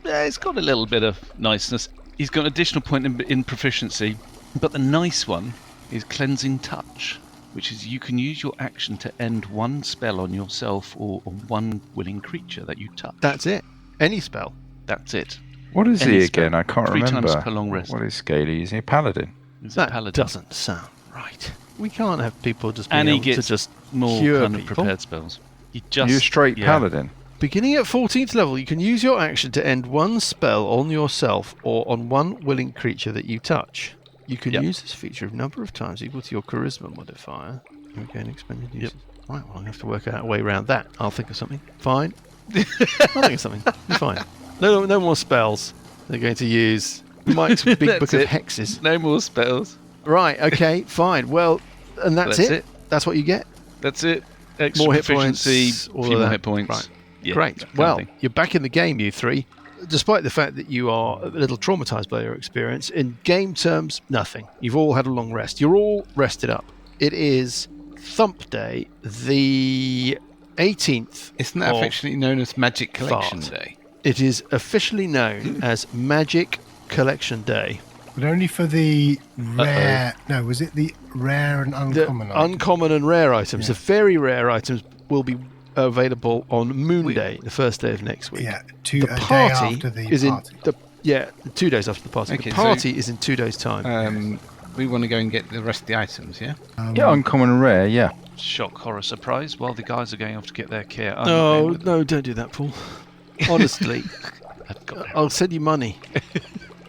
It's got a little bit of niceness. He's got an additional point in proficiency, but the nice one is Cleansing Touch, which is you can use your action to end one spell on yourself or on one willing creature that you touch. That's it. Any spell. That's it. What is Any he spell. again? I can't 3 remember. times per long rest. What is Scaly? Is he a paladin? He's a That paladin. doesn't sound right. We can't have people just being And he able to gets just more cure kind of people. prepared spells. He just, You're a straight paladin. Beginning at 14th level, you can use your action to end one spell on yourself or on one willing creature that you touch. You can use this feature a number of times equal to your charisma modifier. You gain expended uses. Right, well, I'm going to have to work out a way around that. I'll think of something. Fine. I'll think of something. It's fine. No more spells. They're going to use Mike's big book of hexes. No more spells. Right, okay, fine. Well, and that's it. That's what you get. That's it. Extra More hit points, proficiency, all few of more that. hit points. Right. Yeah, Great. that kind of Well, thing. you're back in the game, you three. Despite the fact that you are a little traumatized by your experience, in game terms, nothing. You've all had a long rest. You're all rested up. It is Thump Day, the 18th. Isn't that of affectionately known as Magic Collection Fart. Day? It is officially known as Magic Collection Day. But only for the rare. No, was it the rare and uncommon? The item? uncommon and rare items, Yeah. the very rare items, will be available on Moon Day, the first day of next week. Yeah, The a party day after the is party. in 2 days after the party. Okay, the so- party is in 2 days' time. We want to go and get the rest of the items, yeah? Yeah, uncommon and rare, yeah. Shock, horror, surprise. While the guys are going off to get their kit. I'm not No, going with them. no, don't do that, Paul. Honestly, I've got there. I'll send you money.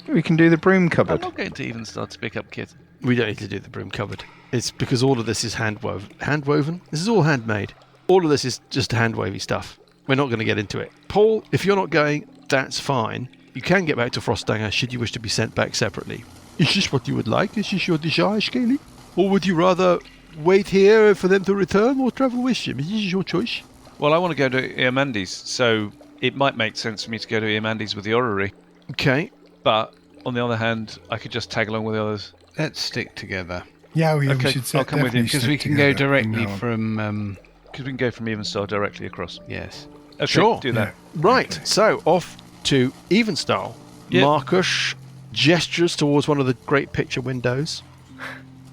We can do the broom I'm cupboard. not going to even start to pick up kit. We don't need to do the broom cupboard. It's because all of this is hand-woven. Hand-woven? This is all handmade. All of this is just hand-wavy stuff. We're not going to get into it. Paul, if you're not going, that's fine. You can get back to Frostdanger should you wish to be sent back separately. Is this what you would like? Is this your desire, Scaly? Or would you rather wait here for them to return or travel with them? This is your choice. Well, I want to go to Iomandes, so it might make sense for me to go to Iomandes with the orrery. Okay. But on the other hand, I could just tag along with the others. Let's stick together. Yeah, we Okay, should I'll come with you, Because we can go directly from... Because we can go from Evenstar directly across. yes. Okay, Sure. do that. Right, so off to Evenstyle. Yeah. Marcus gestures towards one of the great picture windows,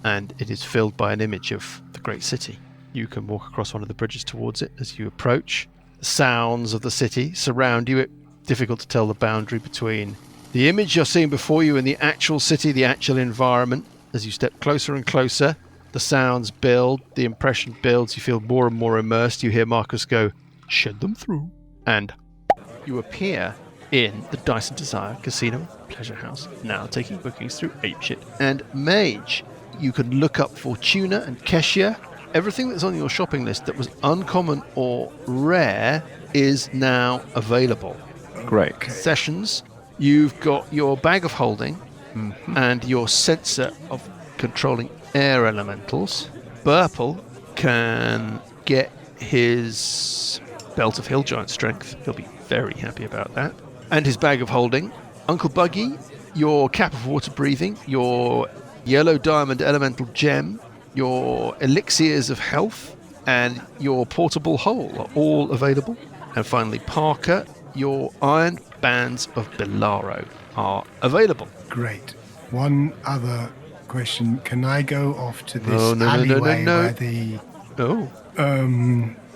and it is filled by an image of the great city. You can walk across one of the bridges towards it as you approach. The sounds of the city surround you. It's difficult to tell the boundary between the image you're seeing before you and the actual city, the actual environment. As you step closer and closer, the sounds build, the impression builds, you feel more and more immersed. You hear Marcus go, "Shed them through." And you appear in the Dyson Desire Casino Pleasure House, now taking bookings through Apeshit and Mage. You can look up Fortuna and Keshia. Everything that's on your shopping list that was uncommon or rare is now available. Great. Sessions, you've got your bag of holding and your sensor of controlling air elementals. Burple can get his belt of hill giant strength. He'll be very happy about that. And his bag of holding. Uncle Buggy, your cap of water breathing, your yellow diamond elemental gem, your elixirs of health, and your portable hole are all available. And finally, Parker, your iron bands of Belaro are available. Great. One other question. Can I go off to this Oh, no, no, no, no, alleyway no. where the Oh,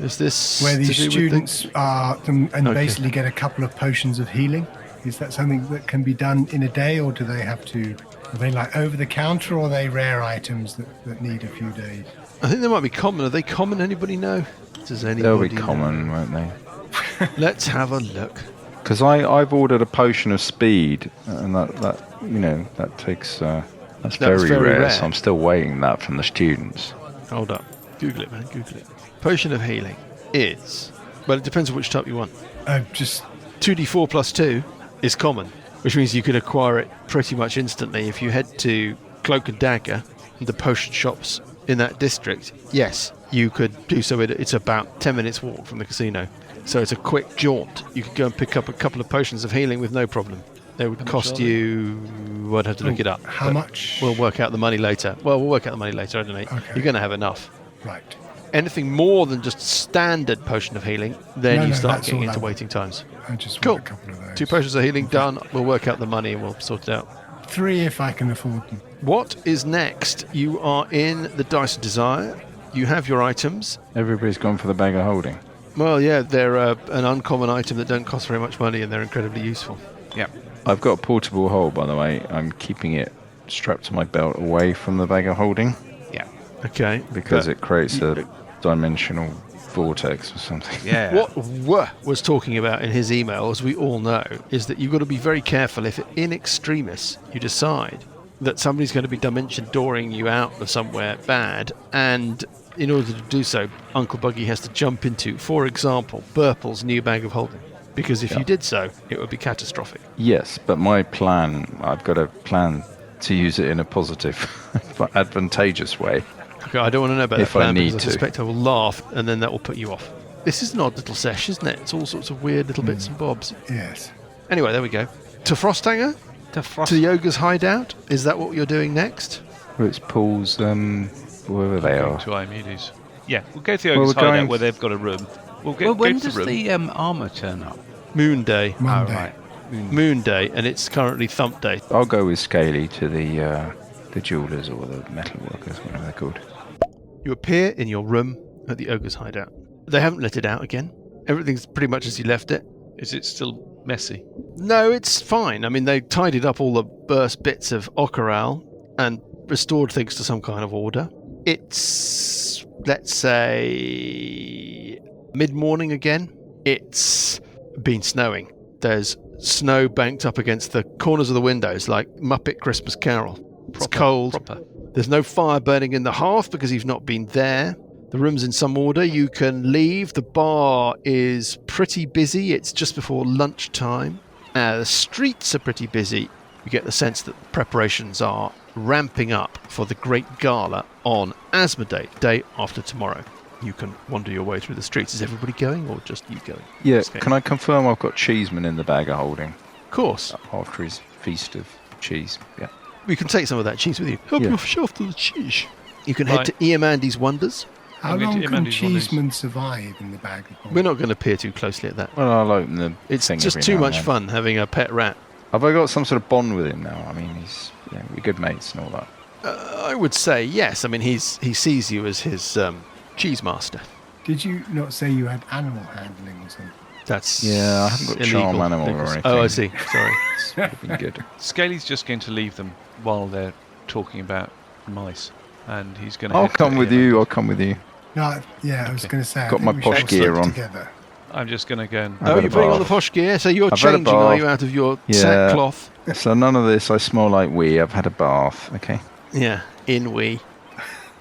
is this where to these do with students are and Okay. basically get a couple of potions of healing? Is that something that can be done in a day, or do they have to? Are they like over the counter, or are they rare items that need a few days? I think they might be common. Are they common? Anybody know? Does anybody They'll be know? common, won't they? Let's have a look. Because I've ordered a potion of speed, and that takes that's very, rare, so I'm still waiting that from the students. Hold up. Google it, man. Google it. Potion of healing is... Well, it depends on which type you want. Just 2d4 plus 2 is common. which means you can acquire it pretty much instantly. If you head to Cloak and Dagger, the potion shops in that district, yes, you could do so. It's about 10 minutes walk from the casino. So it's a quick jaunt. You could go and pick up a couple of potions of healing with no problem. They would cost you... I'd have to look it up. How much? We'll work out the money later. Well, we'll work out the money later, I don't know. Okay. You're going to have enough. Right. Anything more than just standard potion of healing, then you start that's getting all into I waiting times. I just Cool. want a couple of those. 2 potions of healing done. We'll work out the money and we'll sort it out. 3 if I can afford them. What is next? You are in the Dice of Desire. You have your items. Everybody's gone for the bag of holding. Well, yeah, they're an uncommon item that don't cost very much money and they're incredibly useful. Yep. I've got a portable hole, by the way. I'm keeping it strapped to my belt away from the bag of holding Yeah. Okay. because it creates a dimensional vortex or something. Yeah. What was talking about in his email, as we all know, is that you've got to be very careful if in extremis you decide that somebody's going to be dimension dooring you out of somewhere bad, and in order to do so, Uncle Buggy has to jump into, for example, Burple's new bag of holding. Because if you did so, it would be catastrophic. Yes, but my plan, I've got a plan to use it in a positive, advantageous way. Okay, I don't want to know about If that plan I need because I to. suspect I will laugh and then that will put you off. This is an odd little sesh, isn't it? It's all sorts of weird little bits and bobs. Yes. Anyway, there we go. To Frosthanger? To the Ogre's Hideout? Is that what you're doing next? Well, it's Paul's, wherever they Going are. to Iomedes. Yeah, we'll go to the Well, Ogre's we're Hideout going- where they've got a room. We'll Well, when go to does the room. the armour turn up? Moon Day. Monday. Oh, right. Moon Day, and it's currently Thump Day. I'll go with Scaly to the jewelers or the metal workers, whatever they're called. You appear in your room at the Ogre's Hideout. They haven't let it out again. Everything's pretty much as you left it. Is it still messy? No, it's fine. I mean, they tidied up all the burst bits of Okaral and restored things to some kind of order. It's, let's say, mid-morning again. It's been snowing. There's snow banked up against the corners of the windows like Muppet Christmas Carol. It's cold. There's no fire burning in the hearth because you've not been there. The room's in some order. You can leave. The bar is pretty busy. It's just before lunchtime. The streets are pretty busy. You get the sense that preparations are ramping up for the great gala on Asmodee, day after tomorrow. You can wander your way through the streets. Is everybody going or just you going? Yeah, Okay. can I confirm I've got Cheeseman in the bag of holding Of course. after his feast of cheese? Yeah. You can take some of that cheese with you. Help Yeah. yourself to the cheese. You can head Right. to Iamandi's Wonders. How I'm going long to can Amanda's one of these. Cheeseman survive in the bag of holding? We're not going to peer too closely at that. Well, I'll open the It's thing just every too now much and then. fun having a pet rat. Have I got some sort of bond with him now? I mean, we're good mates and all that. I would say yes. I mean, he sees you as his cheese master. Did you not say you had animal handling or something? That's Yeah, I haven't got illegal, charm animal or Nicholas. anything. Oh, I see. Sorry. It's would have been good. Scaly's just going to leave them while they're talking about mice. And he's going to I'll come with you. I'll come with you. No, yeah, I was going to say. I Got think my we posh should gear stick on. Together. I'm just going to go and... I've Oh, had you're a putting on the bath. posh gear, so you're I've had a changing, are you, bath. out of your Yeah. sackcloth? So none of this. I smell like wee. I've had a bath. Okay. Yeah, in we.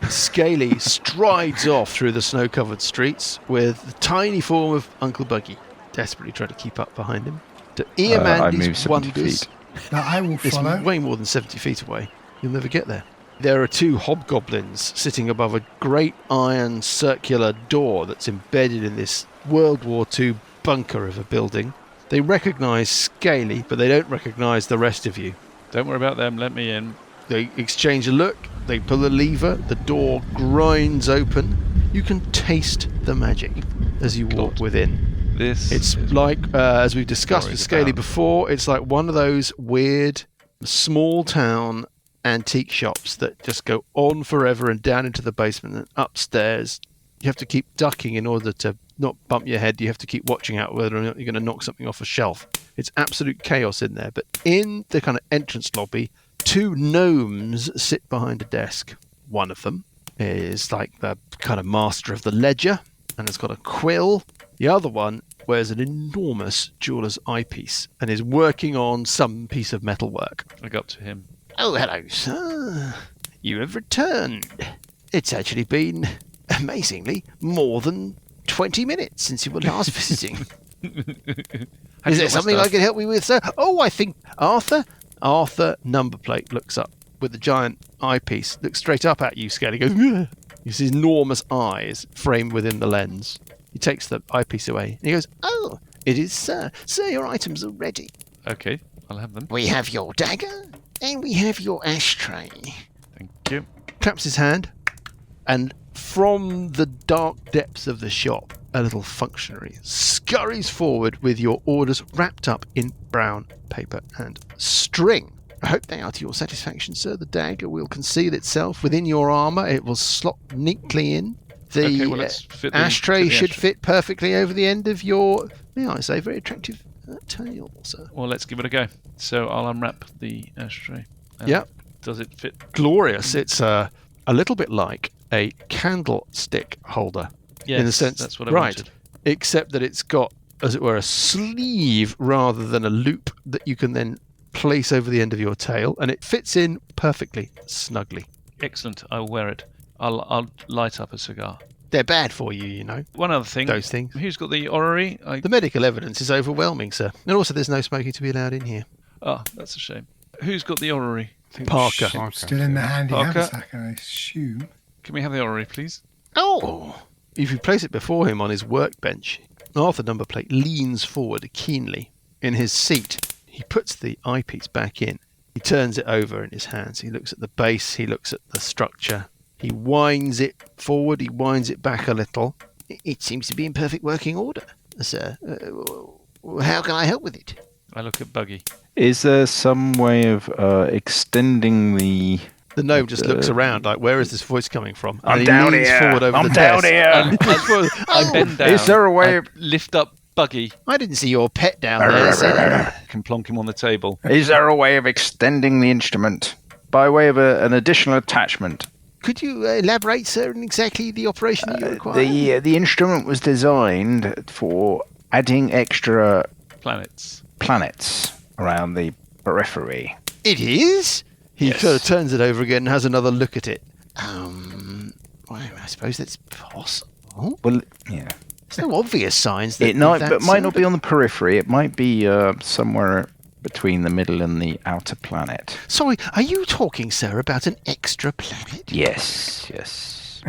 Scaly strides off through the snow-covered streets with the tiny form of Uncle Buggy, desperately trying to keep up behind him. To I move Iamandi's 70 Wonders. feet. Now I will It's follow. way more than 70 feet away. You'll never get there. There are 2 hobgoblins sitting above a great iron circular door that's embedded in this World War II bunker of a building. They recognise Scaly, but they don't recognise the rest of you. Don't worry about them, let me in. They exchange a look, they pull a lever, the door grinds open. You can taste the magic as you walk God. within. This It's is like, as we've discussed worried with Scaly about. before, it's like one of those weird, small town antique shops that just go on forever and down into the basement and upstairs. You have to keep ducking in order to not bump your head. You have to keep watching out whether or not you're going to knock something off a shelf. It's absolute chaos in there. But in the kind of entrance lobby, 2 gnomes sit behind a desk. One of them is like the kind of master of the ledger and has got a quill. The other one wears an enormous jeweler's eyepiece and is working on some piece of metalwork. I got to him. Oh, hello. Sir, you have returned. It's actually been, amazingly, more than 20 minutes since you were last visiting. Is there something I can help you with, sir? Oh, I think Arthur number plate looks up with the giant eyepiece, looks straight up at you, scared. He goes, "Ugh." You see enormous eyes framed within the lens. He takes the eyepiece away and he goes, "Oh, it is, sir. Sir, your items are ready. Okay, I'll have them. We have your dagger and we have your ashtray. Thank you. Claps his hand, and from the dark depths of the shop, a little functionary scurries forward with your orders wrapped up in brown paper and string. I hope they are to your satisfaction, sir. The dagger will conceal itself within your armour. It will slot neatly in. The let's fit ashtray should ashtray. fit perfectly over the end of your, may I say, very attractive tail, sir. Well, let's give it a go. So I'll unwrap the ashtray. Yep. Does it fit? Glorious. It's a little bit like a candlestick holder. Yes, in the sense, that's what I right, wanted. except that it's got, as it were, a sleeve rather than a loop that you can then place over the end of your tail, and it fits in perfectly, snugly. Excellent. I'll wear it. I'll light up a cigar. They're bad for you, you know, One other thing. those things. Who's got the orrery? The medical evidence is overwhelming, sir. And also there's no smoking to be allowed in here. Oh, that's a shame. Who's got the orrery? I think Parker. Parker. Still in the handy Parker. haversack, I assume. Can we have the orrery, please? Oh! If you place it before him on his workbench, Arthur number plate leans forward keenly. In his seat, he puts the eyepiece back in. He turns it over in his hands. He looks at the base. He looks at the structure. He winds it forward. He winds it back a little. It seems to be in perfect working order, sir. How can I help with it? I look at Buggy. Is there some way of extending the... The gnome just looks around like, where is this voice coming from? And I'm he down leans here. forward over I'm the down desk. here. I bend down. Is there a way I of... lift up Buggy I didn't see your pet down there, sir. and plonk him on the table? Is there a way of extending the instrument by way of an additional attachment? Could you elaborate, sir, on exactly the operation that you require? The instrument was designed for adding extra Planets. planets around the periphery. It is? He Yes. sort of turns it over again and has another look at it. Well, I suppose that's possible. Well, yeah. There's no obvious signs that It might, that but might sort not of- be on the periphery. It might be somewhere between the middle and the outer planet. Sorry, are you talking, sir, about an extra planet? Yes, yes.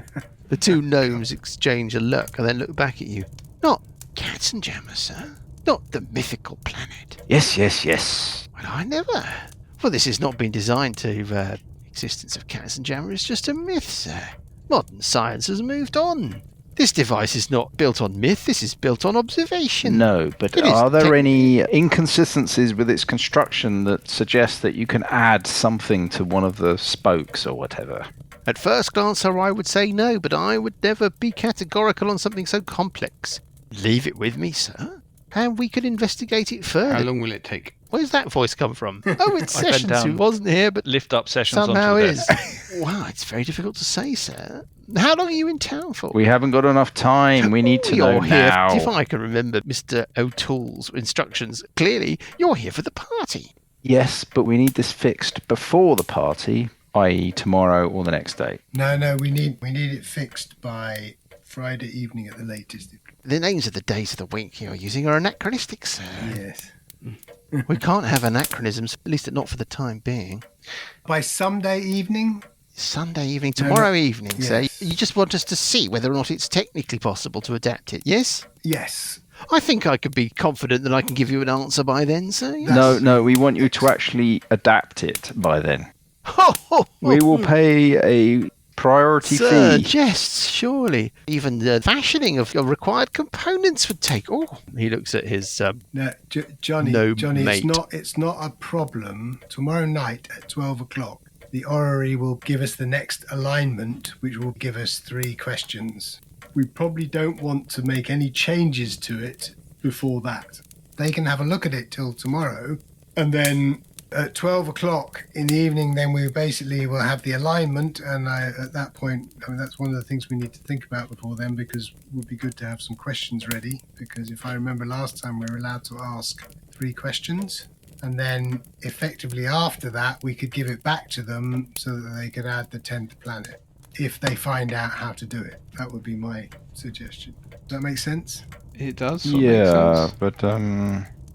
The two gnomes exchange a look and then look back at you. Not Katzenjammer, sir. Not the mythical planet. Yes, yes, yes. Well, I never. Well, this has not been designed to existence of Katzenjammer. It's just a myth, sir. Modern science has moved on. This device is not built on myth. This is built on observation. No, but It is are there tech- any inconsistencies with its construction that suggest that you can add something to one of the spokes or whatever? At first glance, sir, I would say no, but I would never be categorical on something so complex. Leave it with me, sir, and we could investigate it further. How long will it take? Where's that voice come from? Oh, it's I bend Sessions, who down. wasn't here, but Lift up Sessions somehow onto the is. desk. Wow, it's very difficult to say, sir. How long are you in town for? We haven't got enough time. We need to know You're here, now. if I can remember Mr. O'Toole's instructions clearly, you're here for the party. Yes, but we need this fixed before the party, i.e. tomorrow or the next day. No, we need it fixed by Friday evening at the latest. The names of the days of the week you're using are anachronistic, sir. Yes. We can't have anachronisms, at least not for the time being. By Sunday evening? Sunday evening, No, tomorrow no. evening, Yes. sir. You just want us to see whether or not it's technically possible to adapt it, yes? Yes. I think I could be confident that I can give you an answer by then, sir. Yes. No, we want you to actually adapt it by then. Ho, ho, ho. We will pay a priority Sir, fee. jests, surely. Even the fashioning of your required components would take... Oh, he looks at his... No, Johnny, No, Johnny, mate. it's not a problem. Tomorrow night at 12 o'clock, the orrery will give us the next alignment, which will give us 3 questions. We probably don't want to make any changes to it before that. They can have a look at it till tomorrow, and then at 12 o'clock in the evening, then we basically will have the alignment, and at that point, I mean, that's one of the things we need to think about before then, because it would be good to have some questions ready, because if I remember last time, we were allowed to ask 3 questions, and then effectively after that, we could give it back to them so that they could add the 10th planet, if they find out how to do it. That would be my suggestion. Does that make sense? It does. Sort of make Yeah, sense. but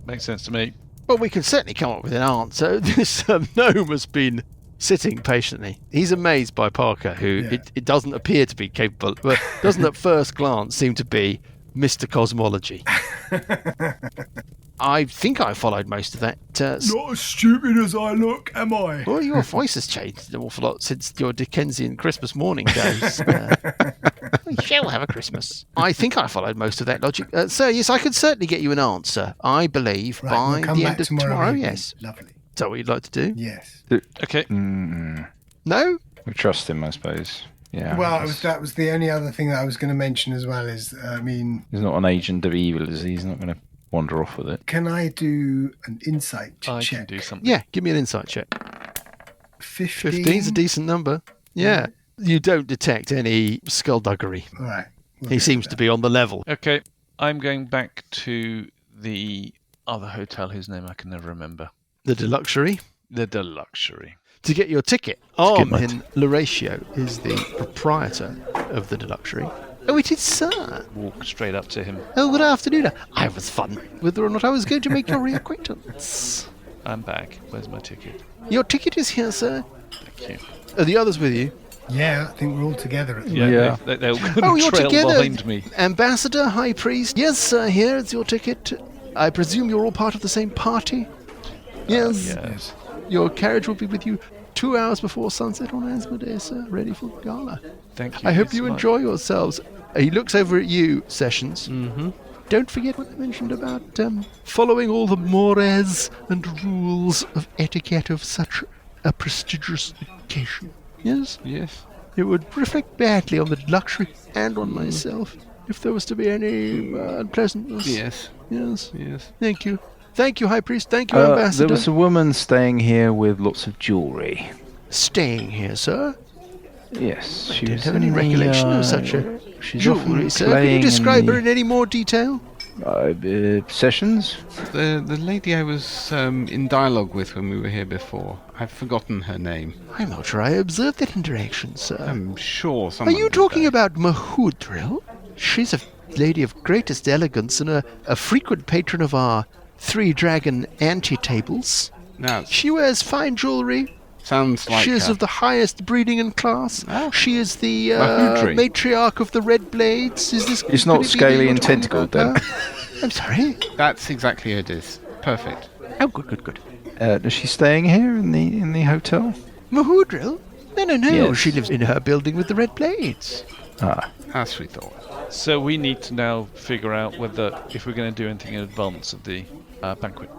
Makes sense to me. Well, we can certainly come up with an answer. This gnome has been sitting patiently. He's amazed by Parker, who it doesn't appear to be capable, but doesn't at first glance seem to be Mr. Cosmology. I think I followed most of that. Not as stupid as I look, am I? Well, your voice has changed an awful lot since your Dickensian Christmas morning days. We shall have a Christmas. I think I followed most of that logic. Sir, yes, I can certainly get you an answer, I believe, Right, by we'll come the back end of tomorrow tomorrow, evening. yes. Lovely. Is that what you'd like to do? Yes. Okay. No? We trust him, I suppose. Yeah. Well, that was the only other thing that I was going to mention as well is, He's not an agent of evil, is he? He's not going to wander off with it. can I do an insight check? I can do something. Yeah, give me an insight check. 15? 15's a decent number. Yeah. You don't detect any skullduggery. All right. He seems to be on the level. Okay. I'm going back to the other hotel whose name I can never remember. The Deluxury. The Deluxury. To get your ticket, Armin Laratio is the proprietor of the Deluxury. Oh, it is, sir. Walk straight up to him. Oh, good afternoon. I was fun whether or not I was going to make your reacquaintance. I'm back. Where's my ticket? Your ticket is here, sir. Thank you. Are the others with you? Yeah, I think we're all together at the Yeah, moment. they'll Oh, you're trail together. behind me. Ambassador, High Priest. Yes, sir, here is your ticket. I presume you're all part of the same party? Yes. Yes. Your carriage will be with you 2 hours before sunset on Asmodee, sir, ready for gala. Thank you. I hope It's you my- enjoy yourselves. He looks over at you, Sessions. Mm-hmm. Don't forget what I mentioned about following all the mores and rules of etiquette of such a prestigious occasion. Yes? Yes. It would reflect badly on the luxury and on myself if there was to be any unpleasantness. Yes. Yes. Yes. Thank you. Thank you, High Priest. Thank you, Ambassador. There was a woman staying here with lots of jewellery. Staying here, sir. Yes, she Don't was have any in the, recollection of such a she's jewellery, often sir. Can you playing describe in her in any more detail? Sessions. The lady I was in dialogue with when we were here before. I've forgotten her name. I'm not sure I observed that interaction, sir. I'm sure Are someone. you did talking that. about Mahudril? She's a lady of greatest elegance and a frequent patron of our Three-Dragon ante-tables. No, She wears fine jewellery. sounds like She is her. of the highest breeding and class. Oh. She is the Mahudri. matriarch of the Red Blades. Is this? It's not could it be scaly that and you're talking tentacled, about then. her? I'm sorry. That's exactly it is. Perfect. Oh, good. Is she staying here in the hotel? Mahudril? No. Yes. She lives in her building with the Red Blades. Ah, As we thought. So we need to now figure out whether if we're going to do anything in advance of the banquet,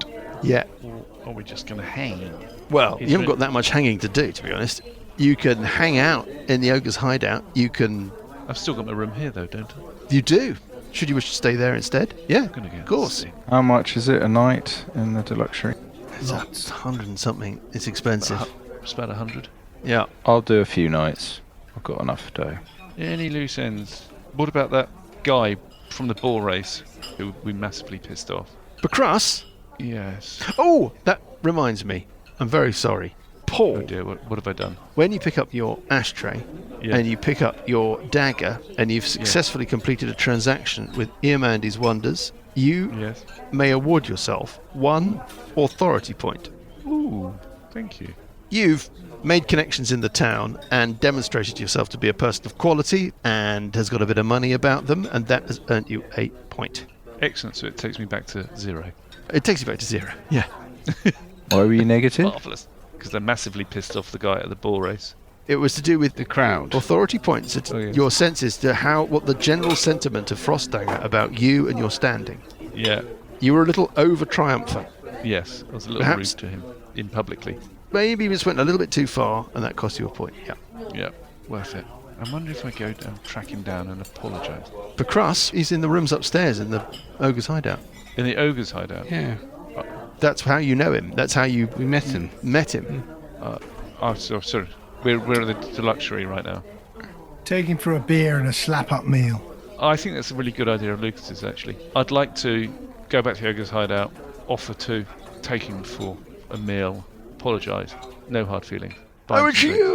Yeah. or are we just going to hang? Well, Is you haven't it- got that much hanging to do, to be honest. You can hang out in the ogre's hideout. You can. I've still got my room here, though, don't I? You do. Should you wish to stay there instead? Yeah, Gonna go of course. see. how much is it a night in the Deluxury? It's 100 and something. It's expensive. It's about 100. Yeah. I'll do a few nights. I've got enough dough. Any loose ends? What about that guy from the ball race who we massively pissed off? Bacrus? Yes. Oh, that reminds me. I'm very sorry. Paul, Oh dear, what have I done? when you pick up your ashtray Yeah. and you pick up your dagger and you've successfully completed a transaction with Earmandy's Wonders, you Yes. may award yourself 1 authority point. Ooh, thank you. You've made connections in the town and demonstrated yourself to be a person of quality and has got a bit of money about them, and that has earned you a point. Excellent, so it takes me back to 0. It takes you back to 0. Yeah. Why were you negative? Marvellous. Because I massively pissed off the guy at the ball race. It was to do with The crowd. authority points. It's Oh, yes. your senses to what the general sentiment of Frostdanger about you and your standing. Yeah. You were a little over triumphant. Yes, I was a little Perhaps- rude to him in publicly. Maybe you just went a little bit too far, and that cost you a point. Yeah. Yeah, worth it. I wonder if I go and track him down and apologise. Bacrus, he's in the rooms upstairs in the ogre's hideout. In the ogre's hideout. Yeah, That's how you know him. That's how you we met him. met him. Oh, sorry. We're at the luxury right now. Take him for a beer and a slap-up meal. I think that's a really good idea of Lucas's, actually. I'd like to go back to the ogre's hideout, offer to take him for a meal, apologise. No hard feelings. Buy him Oh, it's some drinks.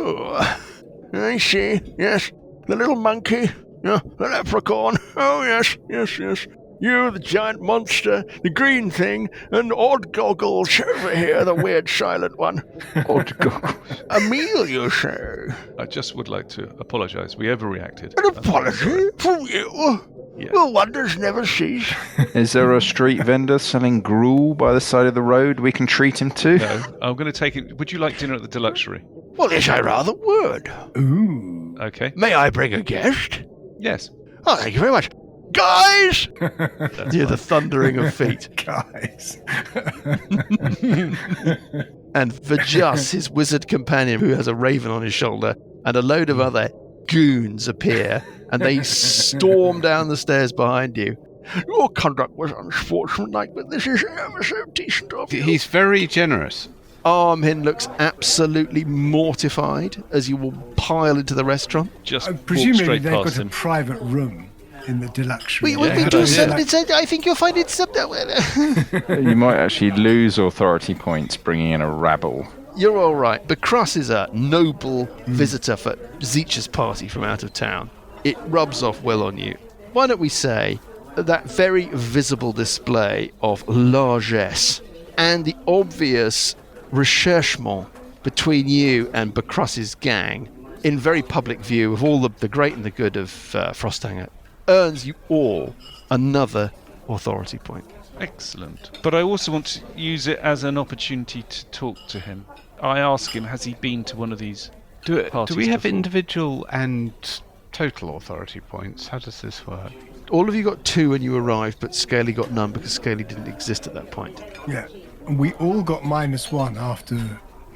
you! I see. Yes, the little monkey. Yeah, the leprechaun. Oh, yes. You, the giant monster, the green thing, and Odd Goggles over here, the weird silent one. Odd Goggles. Emil, you say? I just would like to apologise. We overreacted. An apology from you? Yeah. Well, wonders never cease. Is there a street vendor selling gruel by the side of the road we can treat him to? No, I'm going to take it. Would you like dinner at the Deluxury? Well, yes, I rather would. Ooh. Okay. May I bring a guest? Yes. Oh, thank you very much. Guys! That's Hear fine. the thundering of feet. Guys. And Vajas, his wizard companion, who has a raven on his shoulder, and a load of other goons appear, and they storm down the stairs behind you. Your conduct was unsportsmanlike, but this is ever so decent of you. He's very generous. Armhin looks absolutely mortified as you will pile into the restaurant. Just walk Presumably straight they've past got a him. private room in the deluxe room. We Yeah, do good some, idea. I think you'll find it some. You might actually lose authority points bringing in a rabble. You're all right. But Cross is a noble visitor for Zeech's party from out of town. It rubs off well on you. Why don't we say that very visible display of largesse and the obvious recherchement between you and Bacruss's gang in very public view of all the great and the good of Frosthanger earns you all another authority point. Excellent. But I also want to use it as an opportunity to talk to him. I ask him, has he been to one of these Do parties we have before? individual and total authority points? How does this work? All of you got 2 when you arrived, but Scaly got none because Scaly didn't exist at that point. Yeah. And we all got -1 after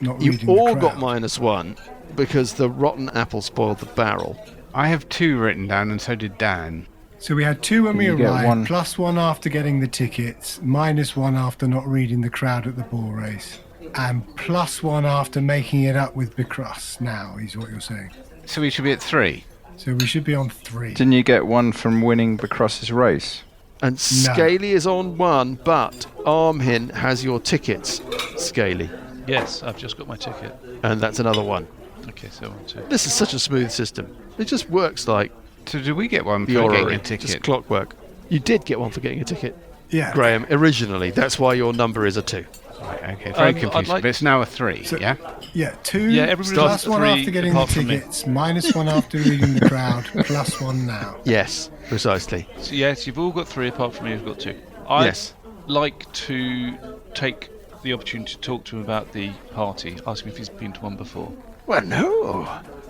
not You reading all the got crowd. -1 because the rotten apple spoiled the barrel. I have 2 written down, and so did Dan. So we had 2 when we You get arrived, one. +1 after getting the tickets, -1 after not reading the crowd at the bull race, and +1 after making it up with Bicruss now, is what you're saying. So we should be at 3. So we should be on 3. Didn't you get one from winning Bacruss's race? And Scaly is on 1, but Armhin has your tickets, Scaly. Yes, I've just got my ticket. And that's another 1. Okay, so on to... This is such a smooth system. It just works like So do we get one the for getting orrery. a ticket? Just clockwork. You did get 1 for getting a ticket, Yeah. Graham, originally. That's why your number is a 2. Right, okay, very I'd confused. like- But it's now a 3, So- yeah? Yeah, 2 Yeah, everybody's got +1 3 after getting the apart from me. tickets, -1 after reading the crowd, +1 now. Yes, precisely. So yes, you've all got 3 apart from me who've got 2. I'd Yes. like to take the opportunity to talk to him about the party, ask him if he's been to one before. Well, no.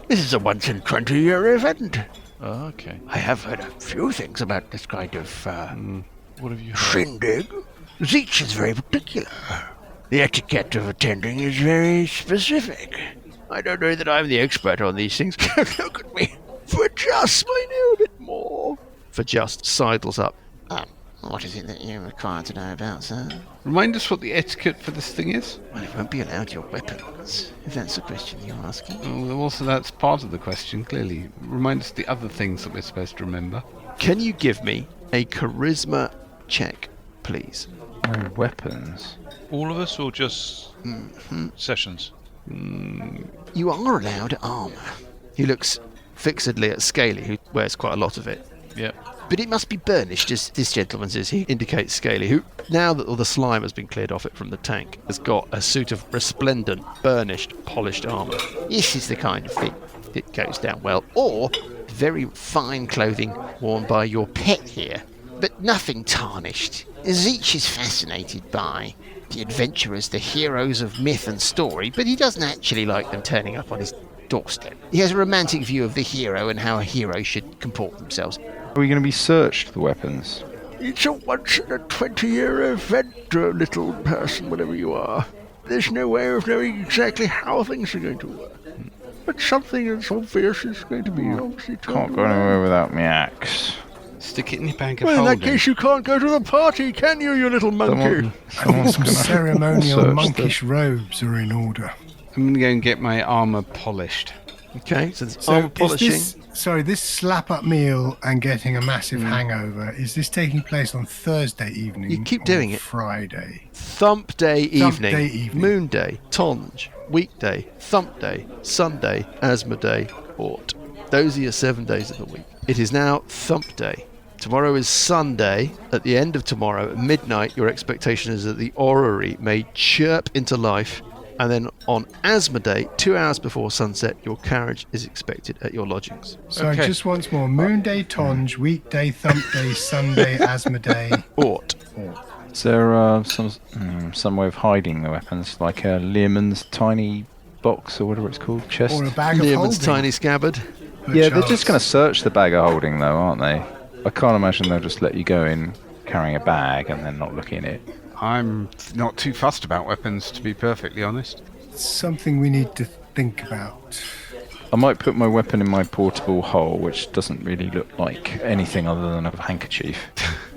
This is a once-in-20-year event. Oh, okay. I have heard a few things about this kind of What have you heard? shindig. Zeech is very particular. The etiquette of attending is very specific. I don't know that I'm the expert on these things. Look at me. For just I know a bit more. For just sidles up. What is it that you're required to know about, sir? Remind us what the etiquette for this thing is. Well, it won't be allowed your weapons, if that's the question you're asking. Well, also, that's part of the question, clearly. Remind us the other things that we're supposed to remember. Can you give me a charisma check, please? No weapons. All of us or just sessions? You are allowed armour. He looks fixedly at Scaly, who wears quite a lot of it. Yeah. But it must be burnished, as this gentleman says. He indicates Scaly, who, now that all the slime has been cleared off it from the tank, has got a suit of resplendent, burnished, polished armour. This is the kind of thing that goes down well. Or very fine clothing worn by your pet here, but nothing tarnished. Zeech is fascinated by the adventurers, the heroes of myth and story, but he doesn't actually like them turning up on his doorstep. He has a romantic view of the hero and how a hero should comport themselves. Are we going to be searched for weapons? It's a once-in-a-20-year event, little person, whatever you are. There's no way of knowing exactly how things are going to work. But something as obvious is going to be obviously told. Can't go anywhere without my axe. Stick it in your bag of Well, in holding. that case, you can't go to the party, can you, you little monkey? Someone's Some gonna ceremonial search monkish robes are in order. I'm going to go and get my armour polished. Okay, so there's So armour is polishing. this slap-up meal and getting a massive hangover, is this taking place on Thursday evening? You keep or doing it. Friday. Thump day evening, Day evening. Moon day, Tonge, weekday, Thump day, Sunday, Asthma day, Oort. Those are your 7 days of the week. It is now Thump day. Tomorrow is Sunday. At the end of tomorrow, at midnight, your expectation is that the orrery may chirp into life, and then on Asmodee, 2 hours before sunset, your carriage is expected at your lodgings. Sorry, just once more. Moonday, Tonge, weekday, thump day, Sunday, Asmodee. Oort. Is there some way of hiding the weapons, like a Learman's tiny box or whatever it's called, chest? Or a bag of Learman's holding. tiny scabbard. Yeah, they're just going to search the bag of holding, though, aren't they? I can't imagine they'll just let you go in carrying a bag and then not looking at it. I'm not too fussed about weapons, to be perfectly honest. Something we need to think about. I might put my weapon in my portable hole, which doesn't really look like anything other than a handkerchief.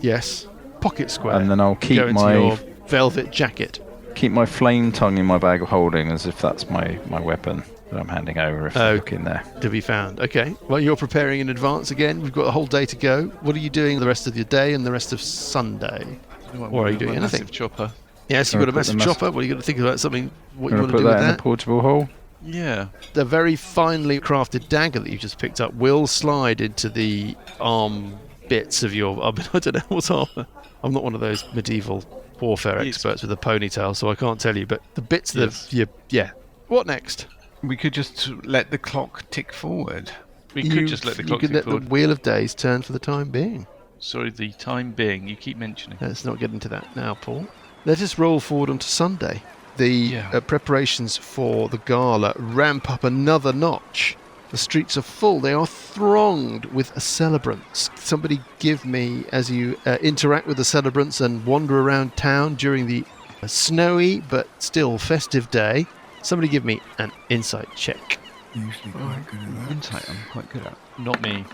Yes. Pocket square. And then I'll keep Go into your velvet jacket. Keep my flame tongue in my bag of holding as if that's my weapon that I'm handing over if they look in there. To be found. Okay. Well, you're preparing in advance again. We've got a whole day to go. What are you doing the rest of your day and the rest of Sunday? Or are you doing anything? Massive chopper. Yes, you've got a massive chopper. Well, you've got to think about something, what you want to do put with that in that. the portable hole? Yeah. The very finely crafted dagger that you've just picked up will slide into the arm bits of your... I don't know what's armor. I'm not one of those medieval warfare experts with a ponytail, so I can't tell you. But the bits that yeah. What next? We could just let the clock tick forward. We could just let the clock You tick could let forward. the wheel of days turn for the time being. Sorry, the time being. You keep mentioning. Let's not get into that now, Paul. Let us roll forward onto Sunday. The preparations for the gala ramp up another notch. The streets are full. They are thronged with celebrants. Somebody give me, as you interact with the celebrants and wander around town during the snowy but still festive day, somebody give me an insight check. Usually quite good at that. Insight, I'm quite good at. Not me.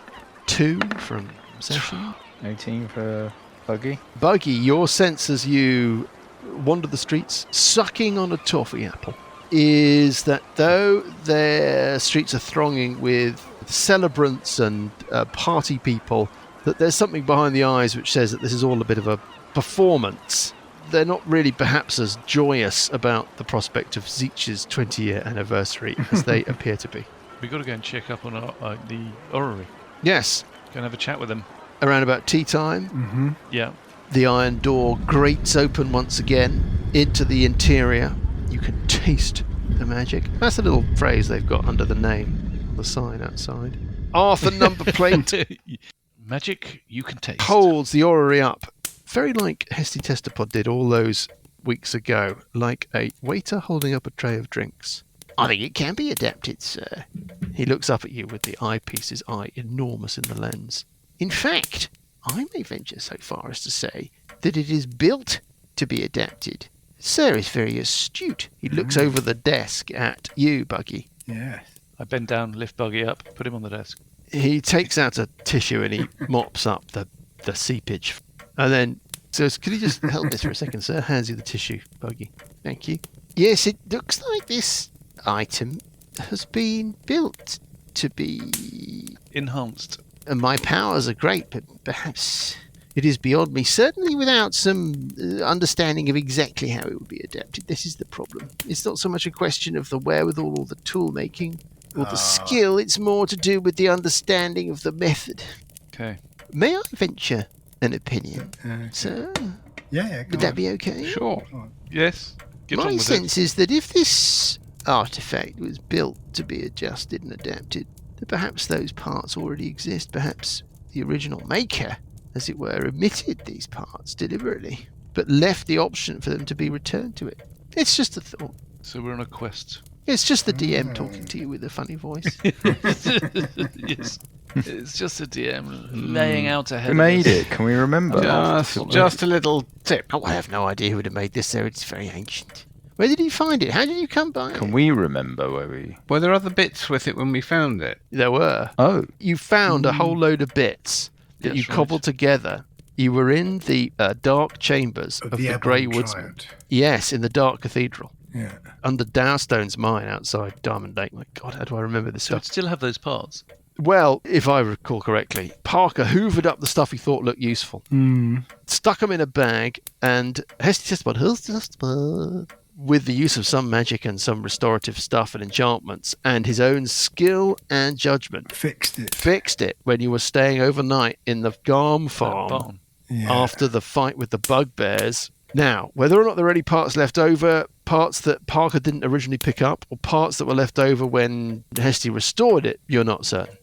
2 from Session. 18 for Buggy. Buggy, your sense as you wander the streets sucking on a toffee apple is that though their streets are thronging with celebrants and party people, that there's something behind the eyes which says that this is all a bit of a performance. They're not really perhaps as joyous about the prospect of Zeech's 20-year anniversary as they appear to be. We've got to go and check up on the orrery. Yes, Go and have a chat with them. around about tea time, Mm-hmm. Yeah. the iron door grates open once again into the interior. You can taste the magic. That's a little phrase they've got under the name on the sign outside. Arthur number plate Magic you can taste. holds the orrery up, very like Hesty Testapod did all those weeks ago, like a waiter holding up a tray of drinks. I think it can be adapted, sir. He looks up at you with the eyepiece, his eye enormous in the lens. In fact, I may venture so far as to say that it is built to be adapted. Sir is very astute. He looks over the desk at you, Buggy. Yes. I bend down, lift Buggy up, put him on the desk. He takes out a tissue and he mops up the seepage. And then says, could you just help this for a second, sir? Hands you the tissue, Buggy. Thank you. Yes, it looks like this item has been built to be... Enhanced. And my powers are great, but perhaps it is beyond me. Certainly without some understanding of exactly how it would be adapted. This is the problem. It's not so much a question of the wherewithal or the tool making or the skill. It's more to do with the understanding of the method. Okay. May I venture an opinion, sir? Yeah, Would that be okay? Sure. Yes. Get on My with sense is that if this artifact was built to be adjusted and adapted, that perhaps those parts already exist. Perhaps the original maker, as it were, omitted these parts deliberately, but left the option for them to be returned to it. It's just a thought. it. So we're on a quest. It's just the DM talking to you with a funny voice. Yes. It's just a DM laying out ahead Who of made us. it? Can we remember? Just a little tip. Oh, I have no idea who would have made this, sir. It's very ancient. Where did you find it? How did you come by Can it? we remember where we... Were there other bits with it when we found it? There were. Oh, You found a whole load of bits that That's you right. cobbled together. You were in the dark chambers of the Ebon Grey Woodsman. Triad. Yes, in the Dark Cathedral. Yeah. Under Dowerstone's mine outside Diamond Lake. My God, how do I remember this So it'd stuff? still have those parts. Well, if I recall correctly, Parker hoovered up the stuff he thought looked useful, stuck them in a bag, and Hesty Testapod with the use of some magic and some restorative stuff and enchantments and his own skill and judgment, fixed it when you were staying overnight in the Garm farm after the fight with the bugbears. Now, whether or not there are any parts left over, parts that Parker didn't originally pick up, or parts that were left over when Hesty restored it, you're not certain.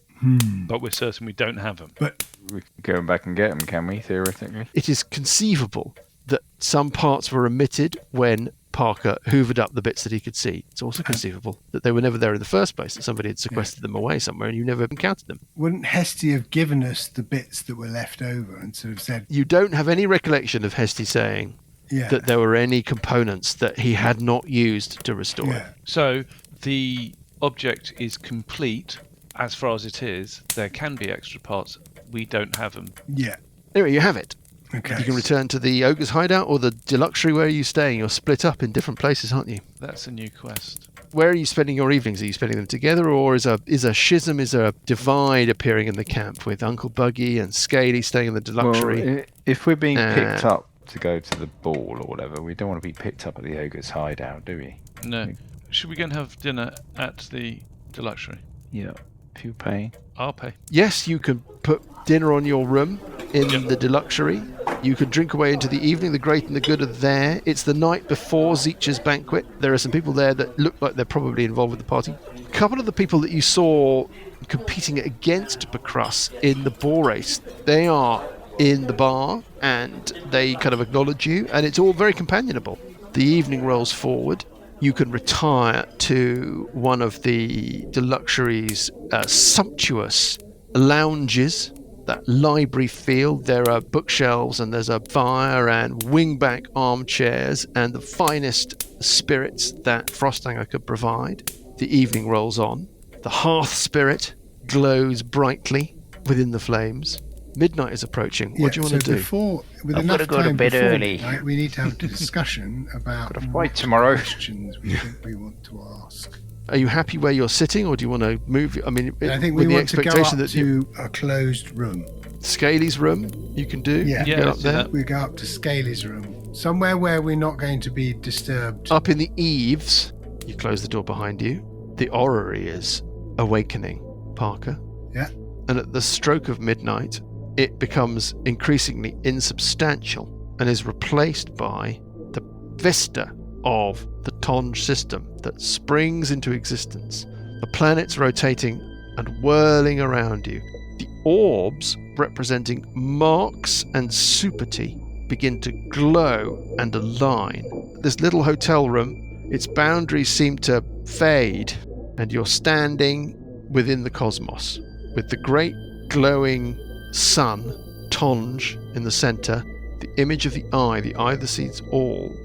But we're certain we don't have them. But we can go back and get them, can we, theoretically? It is conceivable that some parts were omitted when Parker hoovered up the bits that he could see. It's also conceivable that they were never there in the first place, that somebody had sequestered them away somewhere and you never encountered them. Wouldn't Hesty have given us the bits that were left over and sort of said... You don't have any recollection of Hesty saying that there were any components that he had not used to restore it. So the object is complete as far as it is. There can be extra parts. We don't have them. Yeah. Anyway, you have it. Okay. You can return to the Ogre's Hideout or the Deluxery. Where are you staying? You're split up in different places, aren't you? That's a new quest. Where are you spending your evenings? Are you spending them together, or is a schism, is a divide appearing in the camp with Uncle Buggy and Scaly staying in the Deluxery? Well, if we're being picked up to go to the ball or whatever, we don't want to be picked up at the Ogre's Hideout, do we? No. Should we go and have dinner at the Deluxery? Yeah. If you pay. I'll pay. Yes, you can put dinner on your room in the Deluxery. You can drink away into the evening. The great and the good are there. It's the night before Zeech's banquet. There are some people there that look like they're probably involved with the party. A couple of the people that you saw competing against Bacrus in the boar race, they are in the bar and they kind of acknowledge you, and it's all very companionable. The evening rolls forward. You can retire to one of the Deluxery's sumptuous lounges, that library feel. There are bookshelves and there's a fire and wingback armchairs and the finest spirits that Frostanger could provide. The evening rolls on. The hearth spirit glows brightly within the flames. Midnight is approaching. What do you want to do? I've got to go to bed early. Midnight, we need to have a discussion about got to fight tomorrow. Questions we think we want to ask. Are you happy where you're sitting, or do you want to move? I mean, I think with we the want to go expectation up to a closed room. Scaly's room, you can do. Yeah, get up there. We go up to Scaly's room, somewhere where we're not going to be disturbed. Up in the eaves, you close the door behind you. The orrery is awakening, Parker. Yeah. And at the stroke of midnight, it becomes increasingly insubstantial and is replaced by the vista of the Tonge system that springs into existence. The planets rotating and whirling around you. The orbs, representing Marks and Superty, begin to glow and align. This little hotel room, its boundaries seem to fade, and you're standing within the cosmos, with the great glowing sun, Tonge, in the center, the image of the eye that sees all.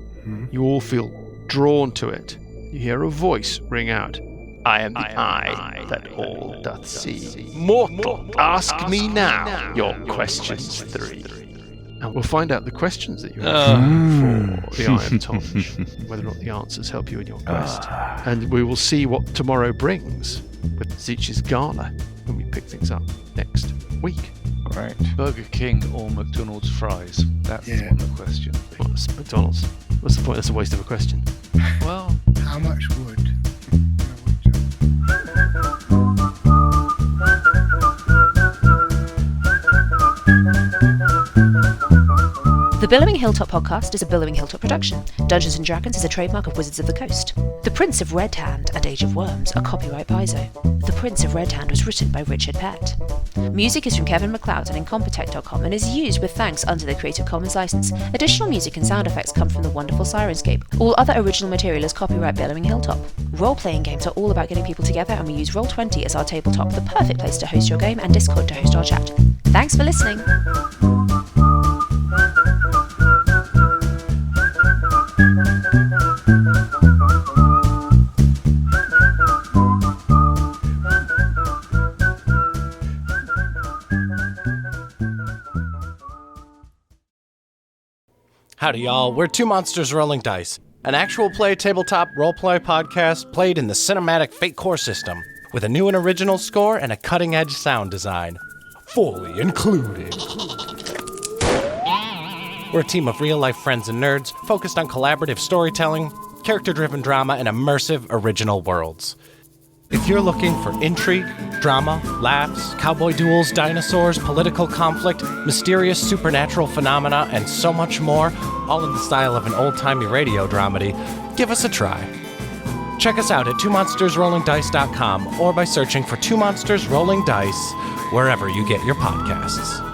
You all feel drawn to it. You hear a voice ring out. I am the eye that all doth see. Mortal, ask me now your questions 3. And we'll find out the questions that you have for the Eye of Tonge, whether or not the answers help you in your quest. And we will see what tomorrow brings with Zeech's Gala when we pick things up next week. Great. Burger King or McDonald's fries? That's the question. What's McDonald's? What's the point? That's a waste of a question. Well, how much wood? The Billowing Hilltop podcast is a Billowing Hilltop production. Dungeons & Dragons is a trademark of Wizards of the Coast. The Prince of Red Hand and Age of Worms are copyright Paizo. The Prince of Red Hand was written by Richard Pett. Music is from Kevin MacLeod and Incompetech.com and is used with thanks under the Creative Commons license. Additional music and sound effects come from the wonderful Sirenscape. All other original material is copyright Billowing Hilltop. Role-playing games are all about getting people together, and we use Roll20 as our tabletop, the perfect place to host your game, and Discord to host our chat. Thanks for listening. Howdy, y'all. We're Two Monsters Rolling Dice, an actual play tabletop roleplay podcast played in the cinematic Fate Core system, with a new and original score and a cutting-edge sound design, fully included. We're a team of real-life friends and nerds focused on collaborative storytelling, character-driven drama, and immersive original worlds. If you're looking for intrigue, drama, laughs, cowboy duels, dinosaurs, political conflict, mysterious supernatural phenomena, and so much more, all in the style of an old-timey radio dramedy, give us a try. Check us out at twomonstersrollingdice.com or by searching for Two Monsters Rolling Dice wherever you get your podcasts.